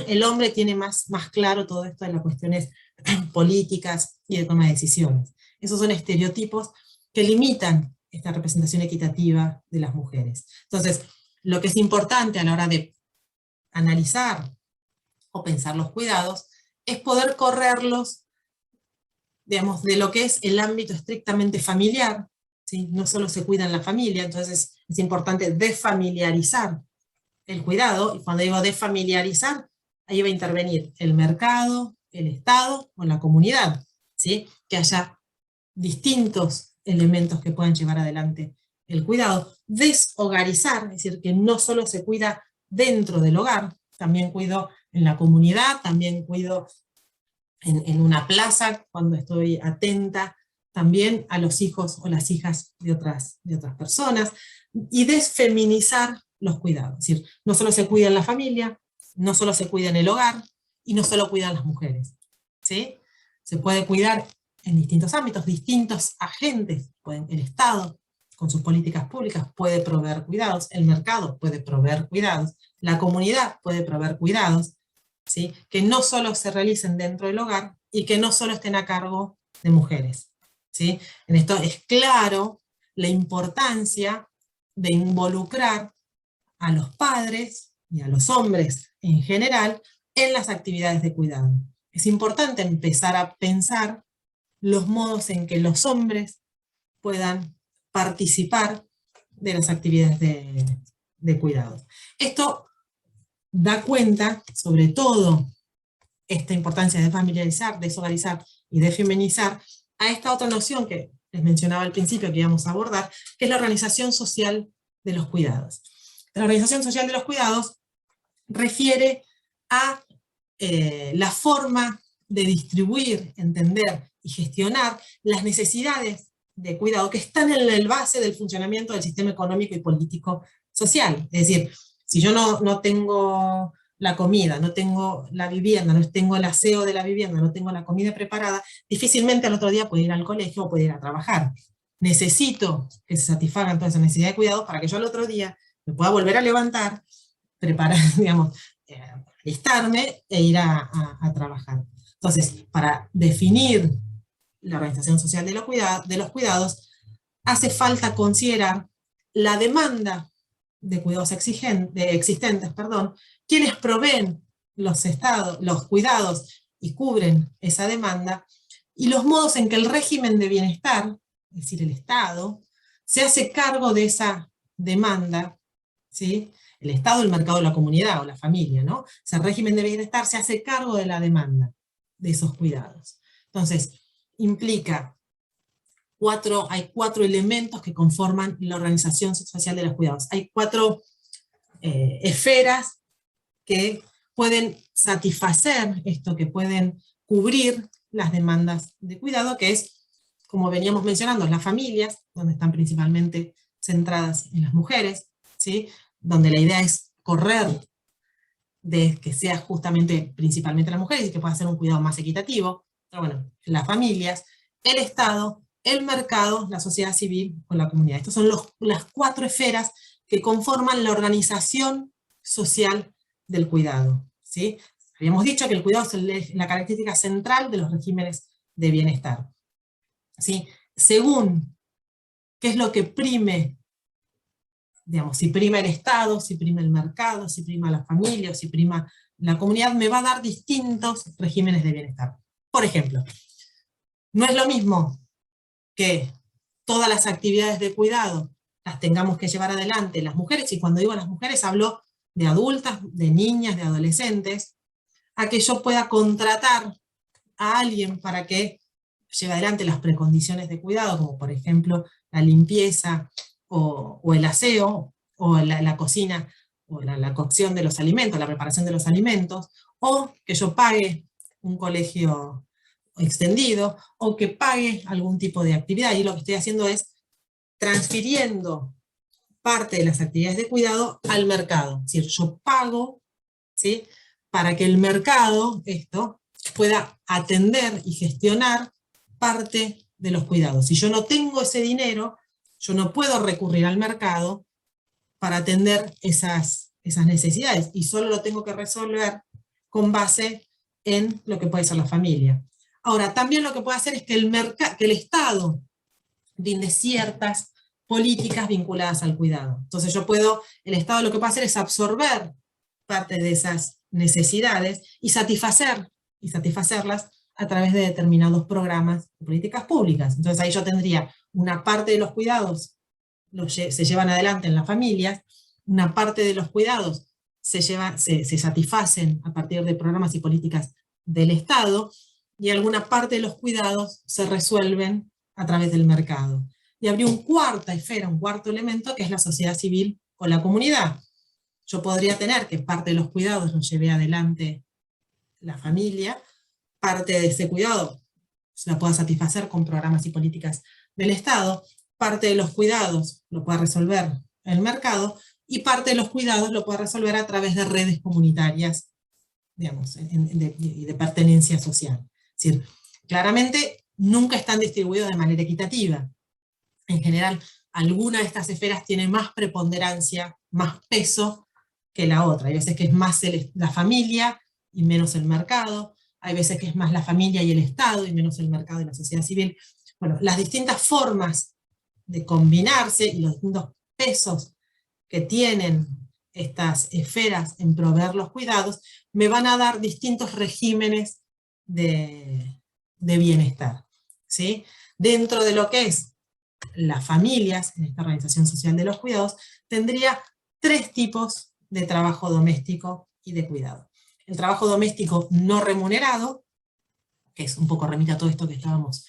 el hombre tiene más claro todo esto de las cuestiones políticas y de toma de decisiones. Esos son estereotipos que limitan esta representación equitativa de las mujeres. Entonces, lo que es importante a la hora de analizar o pensar los cuidados es poder correrlos, digamos, de lo que es el ámbito estrictamente familiar, ¿sí? No solo se cuida en la familia, entonces es importante desfamiliarizar el cuidado, y cuando digo desfamiliarizar, ahí va a intervenir el mercado, el Estado o la comunidad, ¿sí? Que haya distintos elementos que puedan llevar adelante el cuidado. Deshogarizar, es decir, que no solo se cuida dentro del hogar, también cuido en la comunidad, también cuido en una plaza, cuando estoy atenta también a los hijos o las hijas de otras personas, y desfeminizar los cuidados. Es decir, no solo se cuida en la familia, no solo se cuida en el hogar, y no solo cuidan las mujeres. ¿Sí? Se puede cuidar en distintos ámbitos, distintos agentes, el Estado, con sus políticas públicas, puede proveer cuidados, el mercado puede proveer cuidados, la comunidad puede proveer cuidados, ¿sí? que no solo se realicen dentro del hogar y que no solo estén a cargo de mujeres. ¿Sí? En esto es claro la importancia de involucrar a los padres y a los hombres en general en las actividades de cuidado. Es importante empezar a pensar los modos en que los hombres puedan participar de las actividades de cuidado. Esto da cuenta, sobre todo, esta importancia de familiarizar, deshogarizar y de feminizar, a esta otra noción que les mencionaba al principio que íbamos a abordar, que es la organización social de los cuidados. La organización social de los cuidados refiere a la forma de distribuir, entender y gestionar las necesidades de cuidado que están en el base del funcionamiento del sistema económico y político social. Es decir, si yo no tengo la comida, no tengo la vivienda, no tengo el aseo de la vivienda, no tengo la comida preparada, difícilmente al otro día puedo ir al colegio o puedo ir a trabajar. Necesito que se satisfagan todas esas necesidades de cuidado para que yo al otro día me pueda volver a levantar, preparar, digamos, alistarme e ir a trabajar. Entonces, para definir la organización social de los cuidados, hace falta considerar la demanda de cuidados existentes, quienes proveen los cuidados y cubren esa demanda, y los modos en que el régimen de bienestar, es decir, el Estado, se hace cargo de esa demanda, ¿sí? El Estado, el mercado, la comunidad o la familia, ¿no? O sea, el régimen de bienestar se hace cargo de la demanda de esos cuidados. Entonces, implica hay cuatro elementos que conforman la organización social de los cuidados. Hay cuatro esferas que pueden satisfacer esto, que pueden cubrir las demandas de cuidado, que es, como veníamos mencionando, las familias, donde están principalmente centradas en las mujeres, ¿sí? Donde la idea es correr de que sea justamente principalmente las mujeres y que pueda ser un cuidado más equitativo. Pero bueno, las familias, el Estado, el mercado, la sociedad civil o la comunidad. Estas son las cuatro esferas que conforman la organización social del cuidado, ¿sí? Habíamos dicho que el cuidado es la característica central de los regímenes de bienestar, ¿sí? Según qué es lo que prime, digamos, si prima el Estado, si prima el mercado, si prima la familia, o si prima la comunidad, me va a dar distintos regímenes de bienestar. Por ejemplo, no es lo mismo que todas las actividades de cuidado las tengamos que llevar adelante las mujeres, y cuando digo las mujeres hablo de adultas, de niñas, de adolescentes, a que yo pueda contratar a alguien para que lleve adelante las precondiciones de cuidado, como por ejemplo la limpieza o el aseo, o la cocina, o la cocción de los alimentos, la preparación de los alimentos, o que yo pague un colegio extendido, o que pague algún tipo de actividad, y lo que estoy haciendo es transfiriendo parte de las actividades de cuidado al mercado. Es decir, yo pago, ¿sí?, para que el mercado, pueda atender y gestionar parte de los cuidados. Si yo no tengo ese dinero, yo no puedo recurrir al mercado para atender esas necesidades, y solo lo tengo que resolver con base en lo que puede ser la familia. Ahora, también lo que puede hacer es que el Estado brinde ciertas políticas vinculadas al cuidado. Entonces el Estado lo que puede hacer es absorber parte de esas necesidades y satisfacerlas a través de determinados programas o políticas públicas. Entonces ahí yo tendría una parte de los cuidados se llevan adelante en las familias, una parte de los cuidados se satisfacen a partir de programas y políticas del Estado, y alguna parte de los cuidados se resuelven a través del mercado. Y habría un cuarto elemento, que es la sociedad civil o la comunidad. Yo podría tener que parte de los cuidados los lleve adelante la familia, parte de ese cuidado se la pueda satisfacer con programas y políticas del Estado, parte de los cuidados lo pueda resolver el mercado, y parte de los cuidados lo pueda resolver a través de redes comunitarias, digamos, de pertenencia social. Es decir, claramente nunca están distribuidos de manera equitativa. En general, alguna de estas esferas tiene más preponderancia, más peso que la otra. Hay veces que es más la familia y menos el mercado, hay veces que es más la familia y el Estado y menos el mercado y la sociedad civil. Bueno, las distintas formas de combinarse y los distintos pesos que tienen estas esferas en proveer los cuidados me van a dar distintos regímenes de bienestar, ¿sí? Dentro de lo que es las familias, en esta organización social de los cuidados, tendría tres tipos de trabajo doméstico y de cuidado. El trabajo doméstico no remunerado, que es un poco remite a todo esto que estábamos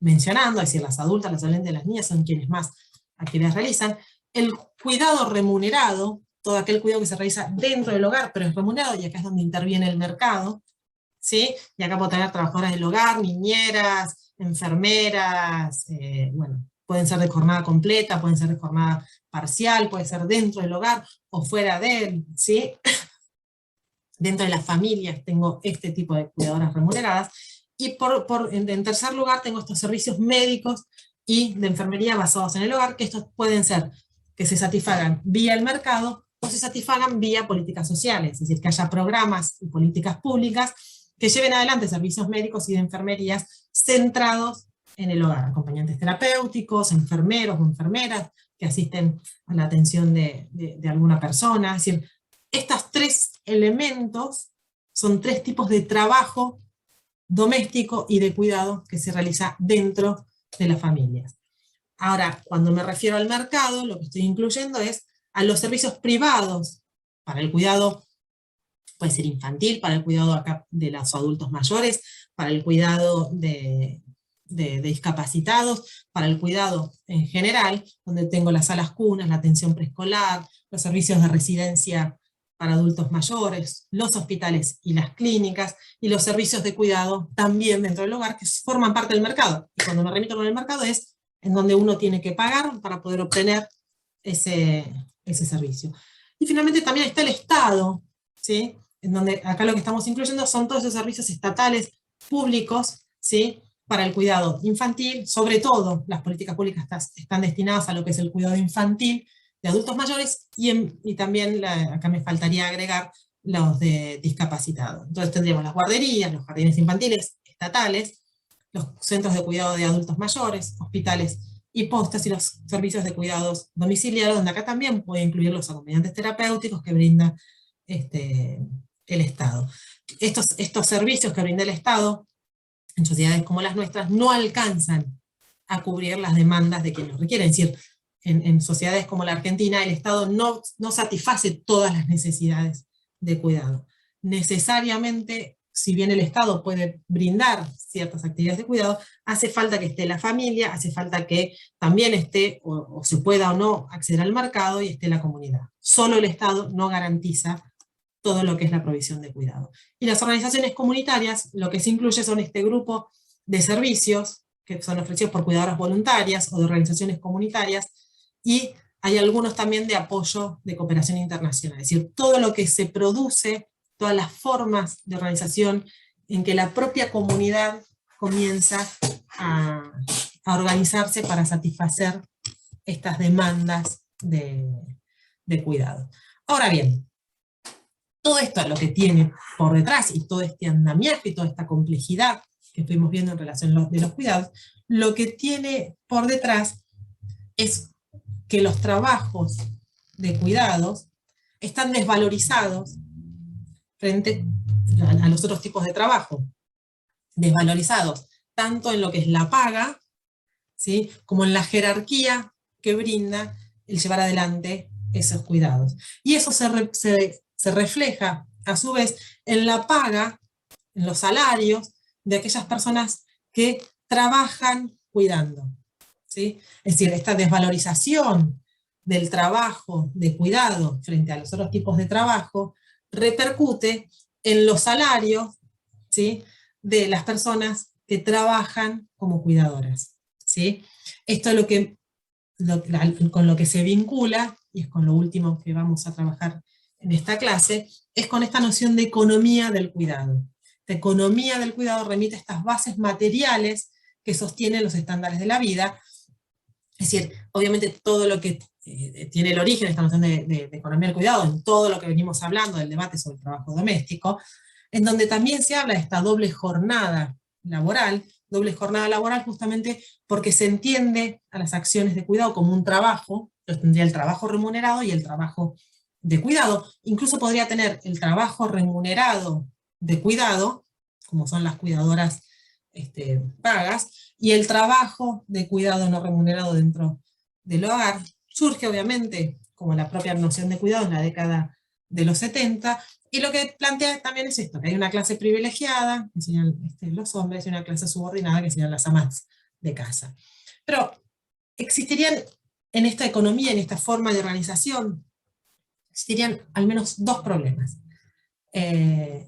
mencionando, es decir, las adultas, las adolescentes, las niñas son quienes más actividades realizan. El cuidado remunerado, todo aquel cuidado que se realiza dentro del hogar, pero es remunerado, y acá es donde interviene el mercado, ¿sí? Y acá puedo tener trabajadoras del hogar, niñeras, enfermeras, bueno, pueden ser de jornada completa, pueden ser de jornada parcial, puede ser dentro del hogar o fuera de él, ¿sí? Dentro de las familias tengo este tipo de cuidadoras remuneradas, y en tercer lugar tengo estos servicios médicos y de enfermería basados en el hogar, que estos pueden ser que se satisfagan vía el mercado o se satisfagan vía políticas sociales, es decir, que haya programas y políticas públicas que lleven adelante servicios médicos y de enfermerías centrados en el hogar, acompañantes terapéuticos, enfermeros o enfermeras que asisten a la atención de alguna persona. Es decir, estos tres elementos son tres tipos de trabajo doméstico y de cuidado que se realiza dentro de las familias. Ahora, cuando me refiero al mercado, lo que estoy incluyendo es a los servicios privados para el cuidado, puede ser infantil, para el cuidado acá de los adultos mayores, para el cuidado de discapacitados, para el cuidado en general, donde tengo las salas cunas, la atención preescolar, los servicios de residencia para adultos mayores, los hospitales y las clínicas, y los servicios de cuidado también dentro del hogar, que forman parte del mercado. Y cuando me remito con el mercado es en donde uno tiene que pagar para poder obtener ese servicio. Y finalmente también está el Estado, ¿sí? En donde acá lo que estamos incluyendo son todos esos servicios estatales públicos, ¿sí? Para el cuidado infantil, sobre todo las políticas públicas están destinadas a lo que es el cuidado infantil de adultos mayores, y también acá me faltaría agregar los de discapacitados. Entonces tendríamos las guarderías, los jardines infantiles estatales, los centros de cuidado de adultos mayores, hospitales y postas, y los servicios de cuidados domiciliarios, donde acá también puede incluir los acompañantes terapéuticos que brinda el Estado. Estos servicios que brinda el Estado en sociedades como las nuestras no alcanzan a cubrir las demandas de quienes lo requieren. Es decir, en sociedades como la Argentina, el Estado no satisface todas las necesidades de cuidado. Necesariamente, si bien el Estado puede brindar ciertas actividades de cuidado, hace falta que esté la familia, hace falta que también esté, o se pueda o no, acceder al mercado y esté la comunidad. Solo el Estado no garantiza todo lo que es la provisión de cuidado. Y las organizaciones comunitarias, lo que se incluye son este grupo de servicios que son ofrecidos por cuidadoras voluntarias o de organizaciones comunitarias, y hay algunos también de apoyo de cooperación internacional, es decir, todo lo que se produce, todas las formas de organización en que la propia comunidad comienza a organizarse para satisfacer estas demandas de cuidado. Ahora bien, todo esto lo que tiene por detrás, y todo este andamiaje y toda esta complejidad que estuvimos viendo en relación a los cuidados, lo que tiene por detrás es que los trabajos de cuidados están desvalorizados frente a los otros tipos de trabajo, desvalorizados tanto en lo que es la paga, ¿sí?, como en la jerarquía que brinda el llevar adelante esos cuidados. Y eso se refleja a su vez en la paga, en los salarios de aquellas personas que trabajan cuidando, ¿sí? Es decir, esta desvalorización del trabajo de cuidado frente a los otros tipos de trabajo repercute en los salarios, ¿sí?, de las personas que trabajan como cuidadoras, ¿sí? Esto es con lo que se vincula, y es con lo último que vamos a trabajar en esta clase, es con esta noción de economía del cuidado. La economía del cuidado remite a estas bases materiales que sostienen los estándares de la vida. Es decir, obviamente todo lo que tiene el origen, esta noción de economía del cuidado, en todo lo que venimos hablando del debate sobre el trabajo doméstico, en donde también se habla de esta doble jornada laboral justamente porque se entiende a las acciones de cuidado como un trabajo. Entonces tendría el trabajo remunerado y el trabajo de cuidado. Incluso podría tener el trabajo remunerado de cuidado, como son las cuidadoras pagas, y el trabajo de cuidado no remunerado dentro del hogar. Surge obviamente, como la propia noción de cuidado en la década de los 70, y lo que plantea también es esto, que hay una clase privilegiada, que serían los hombres, y una clase subordinada, que serían las amas de casa. Pero existirían en esta economía, en esta forma de organización, existirían al menos dos problemas. En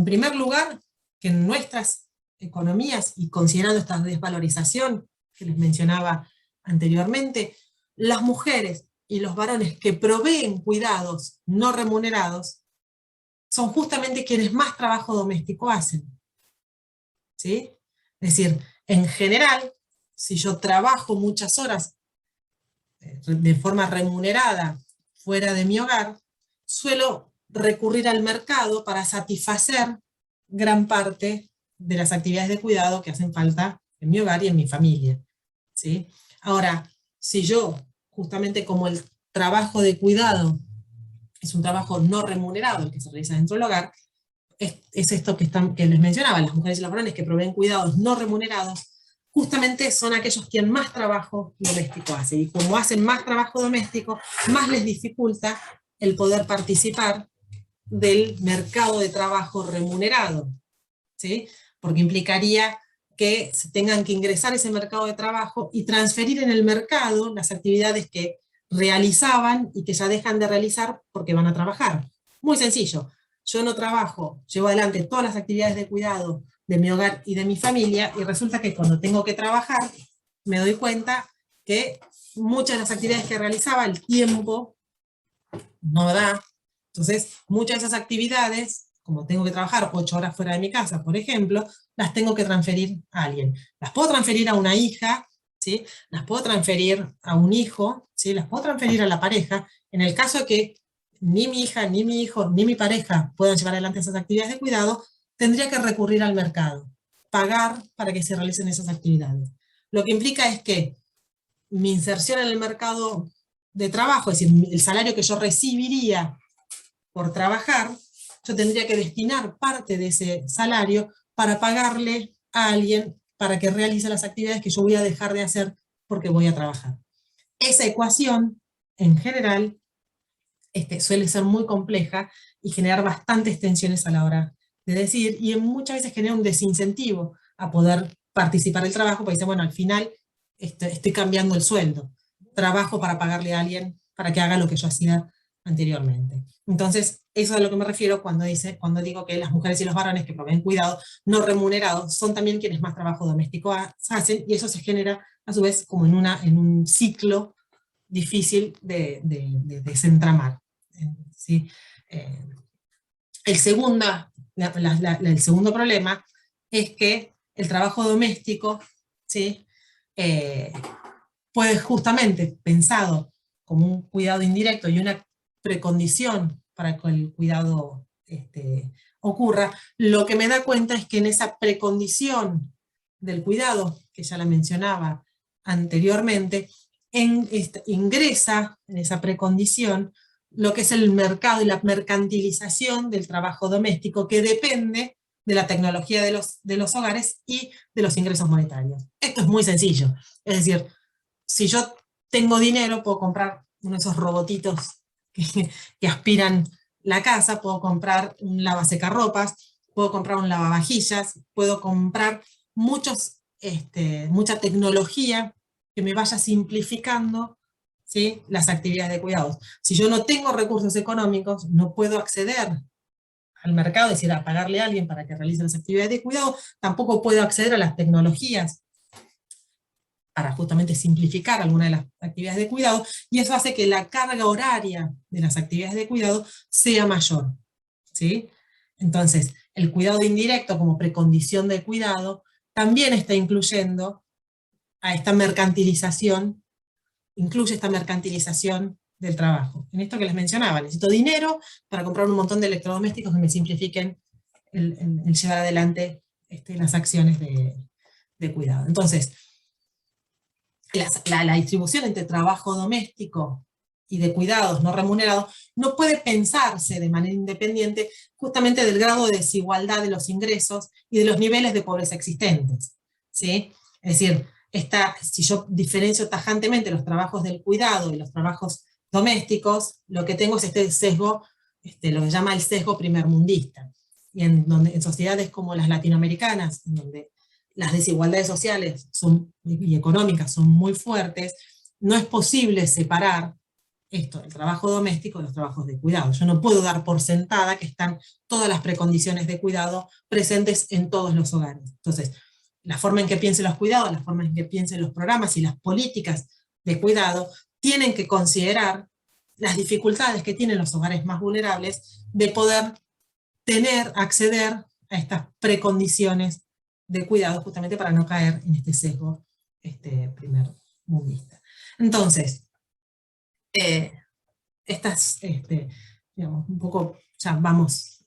primer lugar, que en nuestras economías, y considerando esta desvalorización que les mencionaba anteriormente, las mujeres y los varones que proveen cuidados no remunerados son justamente quienes más trabajo doméstico hacen. ¿Sí? Es decir, en general, si yo trabajo muchas horas de forma remunerada fuera de mi hogar, suelo recurrir al mercado para satisfacer gran parte de las actividades de cuidado que hacen falta en mi hogar y en mi familia. ¿Sí? Ahora, si yo, justamente como el trabajo de cuidado es un trabajo no remunerado, el que se realiza dentro del hogar, es esto que les mencionaba, las mujeres y los varones que proveen cuidados no remunerados, justamente son aquellos quienes más trabajo doméstico hacen, y como hacen más trabajo doméstico, más les dificulta el poder participar del mercado de trabajo remunerado, ¿sí? Porque implicaría que se tengan que ingresar a ese mercado de trabajo y transferir en el mercado las actividades que realizaban y que ya dejan de realizar porque van a trabajar. Muy sencillo, yo no trabajo, llevo adelante todas las actividades de cuidado de mi hogar y de mi familia, y resulta que cuando tengo que trabajar, me doy cuenta que muchas de las actividades que realizaba, el tiempo no da. Entonces, muchas de esas actividades, como tengo que trabajar 8 horas fuera de mi casa, por ejemplo, las tengo que transferir a alguien. Las puedo transferir a una hija, ¿sí? Las puedo transferir a un hijo, ¿sí? Las puedo transferir a la pareja, en el caso de que ni mi hija, ni mi hijo, ni mi pareja puedan llevar adelante esas actividades de cuidado, tendría que recurrir al mercado, pagar para que se realicen esas actividades. Lo que implica es que mi inserción en el mercado de trabajo, es decir, el salario que yo recibiría por trabajar, yo tendría que destinar parte de ese salario para pagarle a alguien para que realice las actividades que yo voy a dejar de hacer porque voy a trabajar. Esa ecuación, en general, suele ser muy compleja y generar bastantes tensiones a la hora de decidir, y muchas veces genera un desincentivo a poder participar del trabajo, porque dice, bueno, al final estoy cambiando el sueldo, trabajo para pagarle a alguien para que haga lo que yo hacía anteriormente. Entonces, eso es a lo que me refiero cuando digo que las mujeres y los varones que proveen cuidado no remunerados son también quienes más trabajo doméstico hacen, y eso se genera a su vez como en un ciclo difícil de desentramar. ¿Sí? Eh, el segundo problema es que el trabajo doméstico, ¿sí? eh, puede, justamente pensado como un cuidado indirecto y una precondición para que el cuidado ocurra, lo que me da cuenta es que en esa precondición del cuidado, que ya la mencionaba anteriormente, ingresa en esa precondición lo que es el mercado y la mercantilización del trabajo doméstico, que depende de la tecnología de los hogares y de los ingresos monetarios. Esto es muy sencillo. Es decir, si yo tengo dinero, puedo comprar uno de esos robotitos que aspiran la casa, puedo comprar un lavasecarropas, puedo comprar un lavavajillas, puedo comprar mucha tecnología que me vaya simplificando, ¿sí?, las actividades de cuidados. Si yo no tengo recursos económicos, no puedo acceder al mercado, es decir, a pagarle a alguien para que realice las actividades de cuidado, tampoco puedo acceder a las tecnologías para justamente simplificar alguna de las actividades de cuidado, y eso hace que la carga horaria de las actividades de cuidado sea mayor, ¿sí? Entonces, el cuidado indirecto como precondición de cuidado también está incluyendo a esta mercantilización, incluye esta mercantilización del trabajo. En esto que les mencionaba, necesito dinero para comprar un montón de electrodomésticos que me simplifiquen el llevar adelante las acciones de cuidado. Entonces, la distribución entre trabajo doméstico y de cuidados no remunerados no puede pensarse de manera independiente justamente del grado de desigualdad de los ingresos y de los niveles de pobreza existentes, ¿sí? Es decir, si yo diferencio tajantemente los trabajos del cuidado y los trabajos domésticos, lo que tengo es este sesgo, lo que se llama el sesgo primermundista. Y en sociedades como las latinoamericanas, donde las desigualdades sociales y económicas son muy fuertes, no es posible separar esto, el trabajo doméstico de los trabajos de cuidado. Yo no puedo dar por sentada que están todas las precondiciones de cuidado presentes en todos los hogares. Entonces, la forma en que piensen los cuidados, la forma en que piensen los programas y las políticas de cuidado tienen que considerar las dificultades que tienen los hogares más vulnerables de poder acceder a estas precondiciones de cuidado, justamente para no caer en este sesgo primer mundista. Entonces, digamos, un poco, ya vamos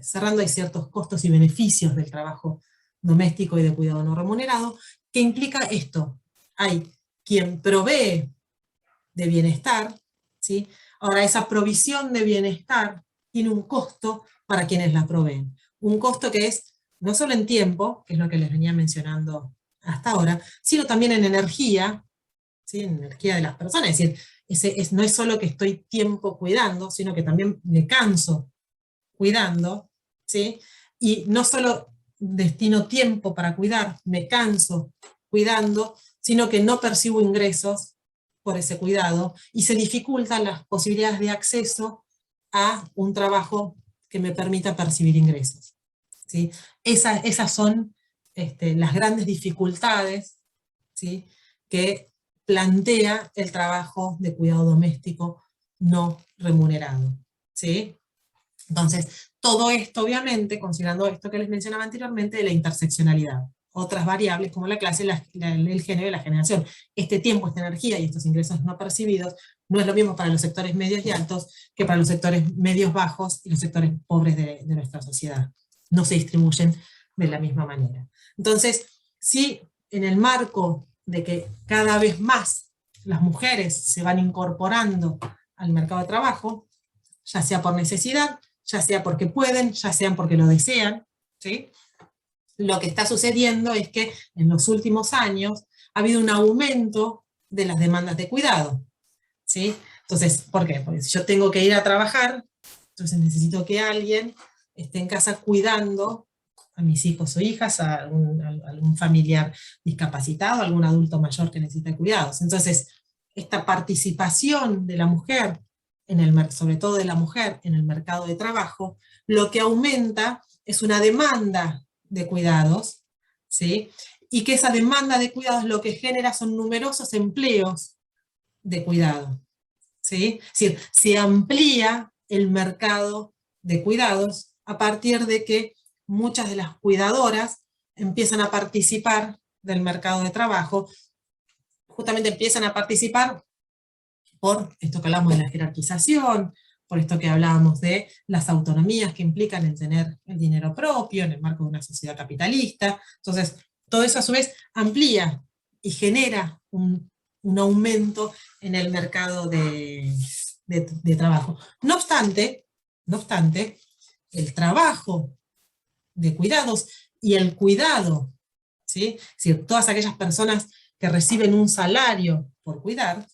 cerrando, hay ciertos costos y beneficios del trabajo doméstico y de cuidado no remunerado, que implica esto. Hay quien provee de bienestar, ¿sí? Ahora, esa provisión de bienestar tiene un costo para quienes la proveen. Un costo que es no solo en tiempo, que es lo que les venía mencionando hasta ahora, sino también en energía, ¿sí? En energía de las personas. Es decir, no es solo que estoy tiempo cuidando, sino que también me canso cuidando, ¿sí? Y no solo destino tiempo para cuidar, me canso cuidando, sino que no percibo ingresos por ese cuidado, y se dificultan las posibilidades de acceso a un trabajo que me permita percibir ingresos, ¿sí? Esas son las grandes dificultades, ¿sí?, que plantea el trabajo de cuidado doméstico no remunerado, ¿sí? Entonces, todo esto, obviamente, considerando esto que les mencionaba anteriormente, de la interseccionalidad. Otras variables como la clase, el género y la generación. Este tiempo, esta energía y estos ingresos no percibidos no es lo mismo para los sectores medios y altos que para los sectores medios bajos y los sectores pobres de nuestra sociedad. No se distribuyen de la misma manera. Entonces, si en el marco de que cada vez más las mujeres se van incorporando al mercado de trabajo, ya sea por necesidad, ya sea porque pueden, ya sea porque lo desean, ¿sí?, lo que está sucediendo es que en los últimos años ha habido un aumento de las demandas de cuidado, ¿sí? Entonces, ¿por qué? Porque si yo tengo que ir a trabajar, entonces necesito que alguien esté en casa cuidando a mis hijos o hijas, a algún familiar discapacitado, a algún adulto mayor que necesita cuidados. Entonces, esta participación de la mujer, sobre todo de la mujer, en el mercado de trabajo, lo que aumenta es una demanda de cuidados, ¿sí?, y que esa demanda de cuidados lo que genera son numerosos empleos de cuidado, ¿sí? Es decir, se amplía el mercado de cuidados a partir de que muchas de las cuidadoras empiezan a participar del mercado de trabajo, justamente empiezan a participar por esto que hablamos de la jerarquización, por esto que hablábamos de las autonomías que implican el tener el dinero propio en el marco de una sociedad capitalista. Entonces, todo eso a su vez amplía y genera un aumento en el mercado de trabajo. No obstante, el trabajo de cuidados y el cuidado, ¿sí?, es decir, todas aquellas personas que reciben un salario por cuidar,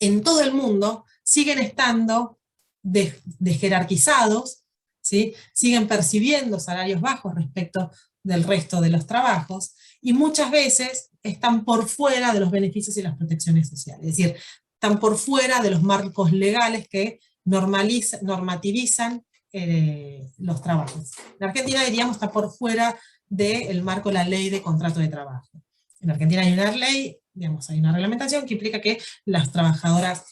en todo el mundo siguen estando desjerarquizados, ¿sí?, siguen percibiendo salarios bajos respecto del resto de los trabajos, y muchas veces están por fuera de los beneficios y las protecciones sociales, es decir, están por fuera de los marcos legales que normativizan los trabajos. En Argentina, diríamos, está por fuera del marco de la ley de contrato de trabajo. En Argentina hay una ley, digamos, hay una reglamentación que implica que las trabajadoras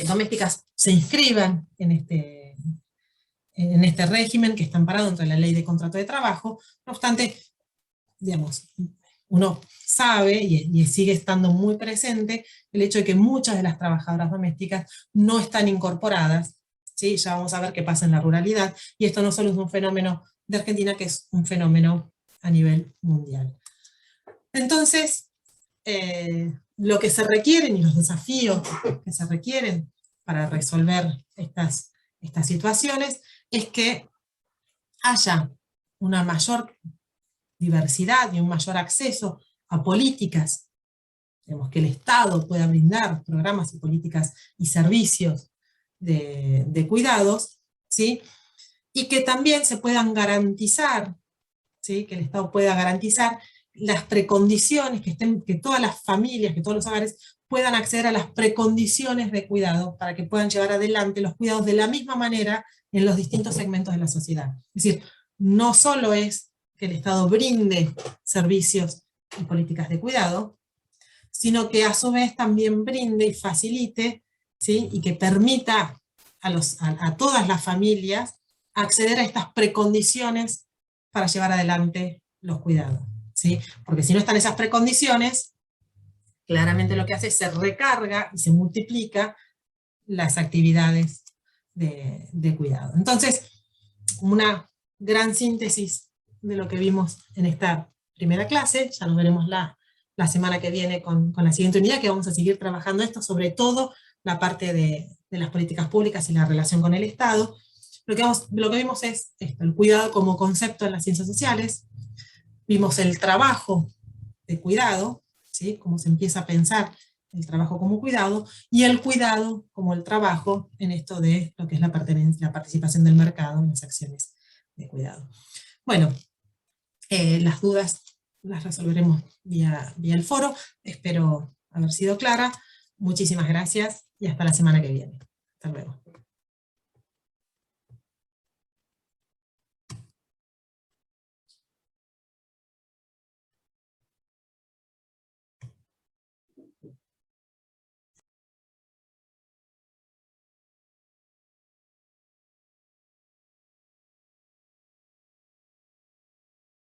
domésticas se inscriban en este régimen que está amparado dentro de la ley de contrato de trabajo. No obstante, digamos, uno sabe y sigue estando muy presente el hecho de que muchas de las trabajadoras domésticas no están incorporadas, ¿sí? Ya vamos a ver qué pasa en la ruralidad, y esto no solo es un fenómeno de Argentina, que es un fenómeno a nivel mundial. Entonces, lo que se requieren y los desafíos que se requieren para resolver estas situaciones es que haya una mayor diversidad y un mayor acceso a políticas digamos, que el Estado pueda brindar programas y políticas y servicios de cuidados, ¿sí? Y que también se puedan garantizar, ¿sí? Que el Estado pueda garantizar las precondiciones, que todas las familias, que todos los hogares puedan acceder a las precondiciones de cuidado para que puedan llevar adelante los cuidados de la misma manera en los distintos segmentos de la sociedad. Es decir, no solo es que el Estado brinde servicios y políticas de cuidado, sino que a su vez también brinde y facilite, ¿sí? Y que permita a todas las familias acceder a estas precondiciones para llevar adelante los cuidados, ¿sí? Porque si no están esas precondiciones, claramente lo que hace es se recarga y se multiplica las actividades de cuidado. Entonces, una gran síntesis de lo que vimos en esta primera clase, ya nos veremos la semana que viene con la siguiente unidad, que vamos a seguir trabajando esto, sobre todo la parte de las políticas públicas y la relación con el Estado. Lo que vimos es esto, el cuidado como concepto en las ciencias sociales, vimos el trabajo de cuidado, ¿sí? Cómo se empieza a pensar el trabajo como cuidado, y el cuidado como el trabajo en esto de lo que es la participación del mercado en las acciones de cuidado. Bueno, las dudas las resolveremos vía el foro, espero haber sido clara. Muchísimas gracias y hasta la semana que viene. Hasta luego.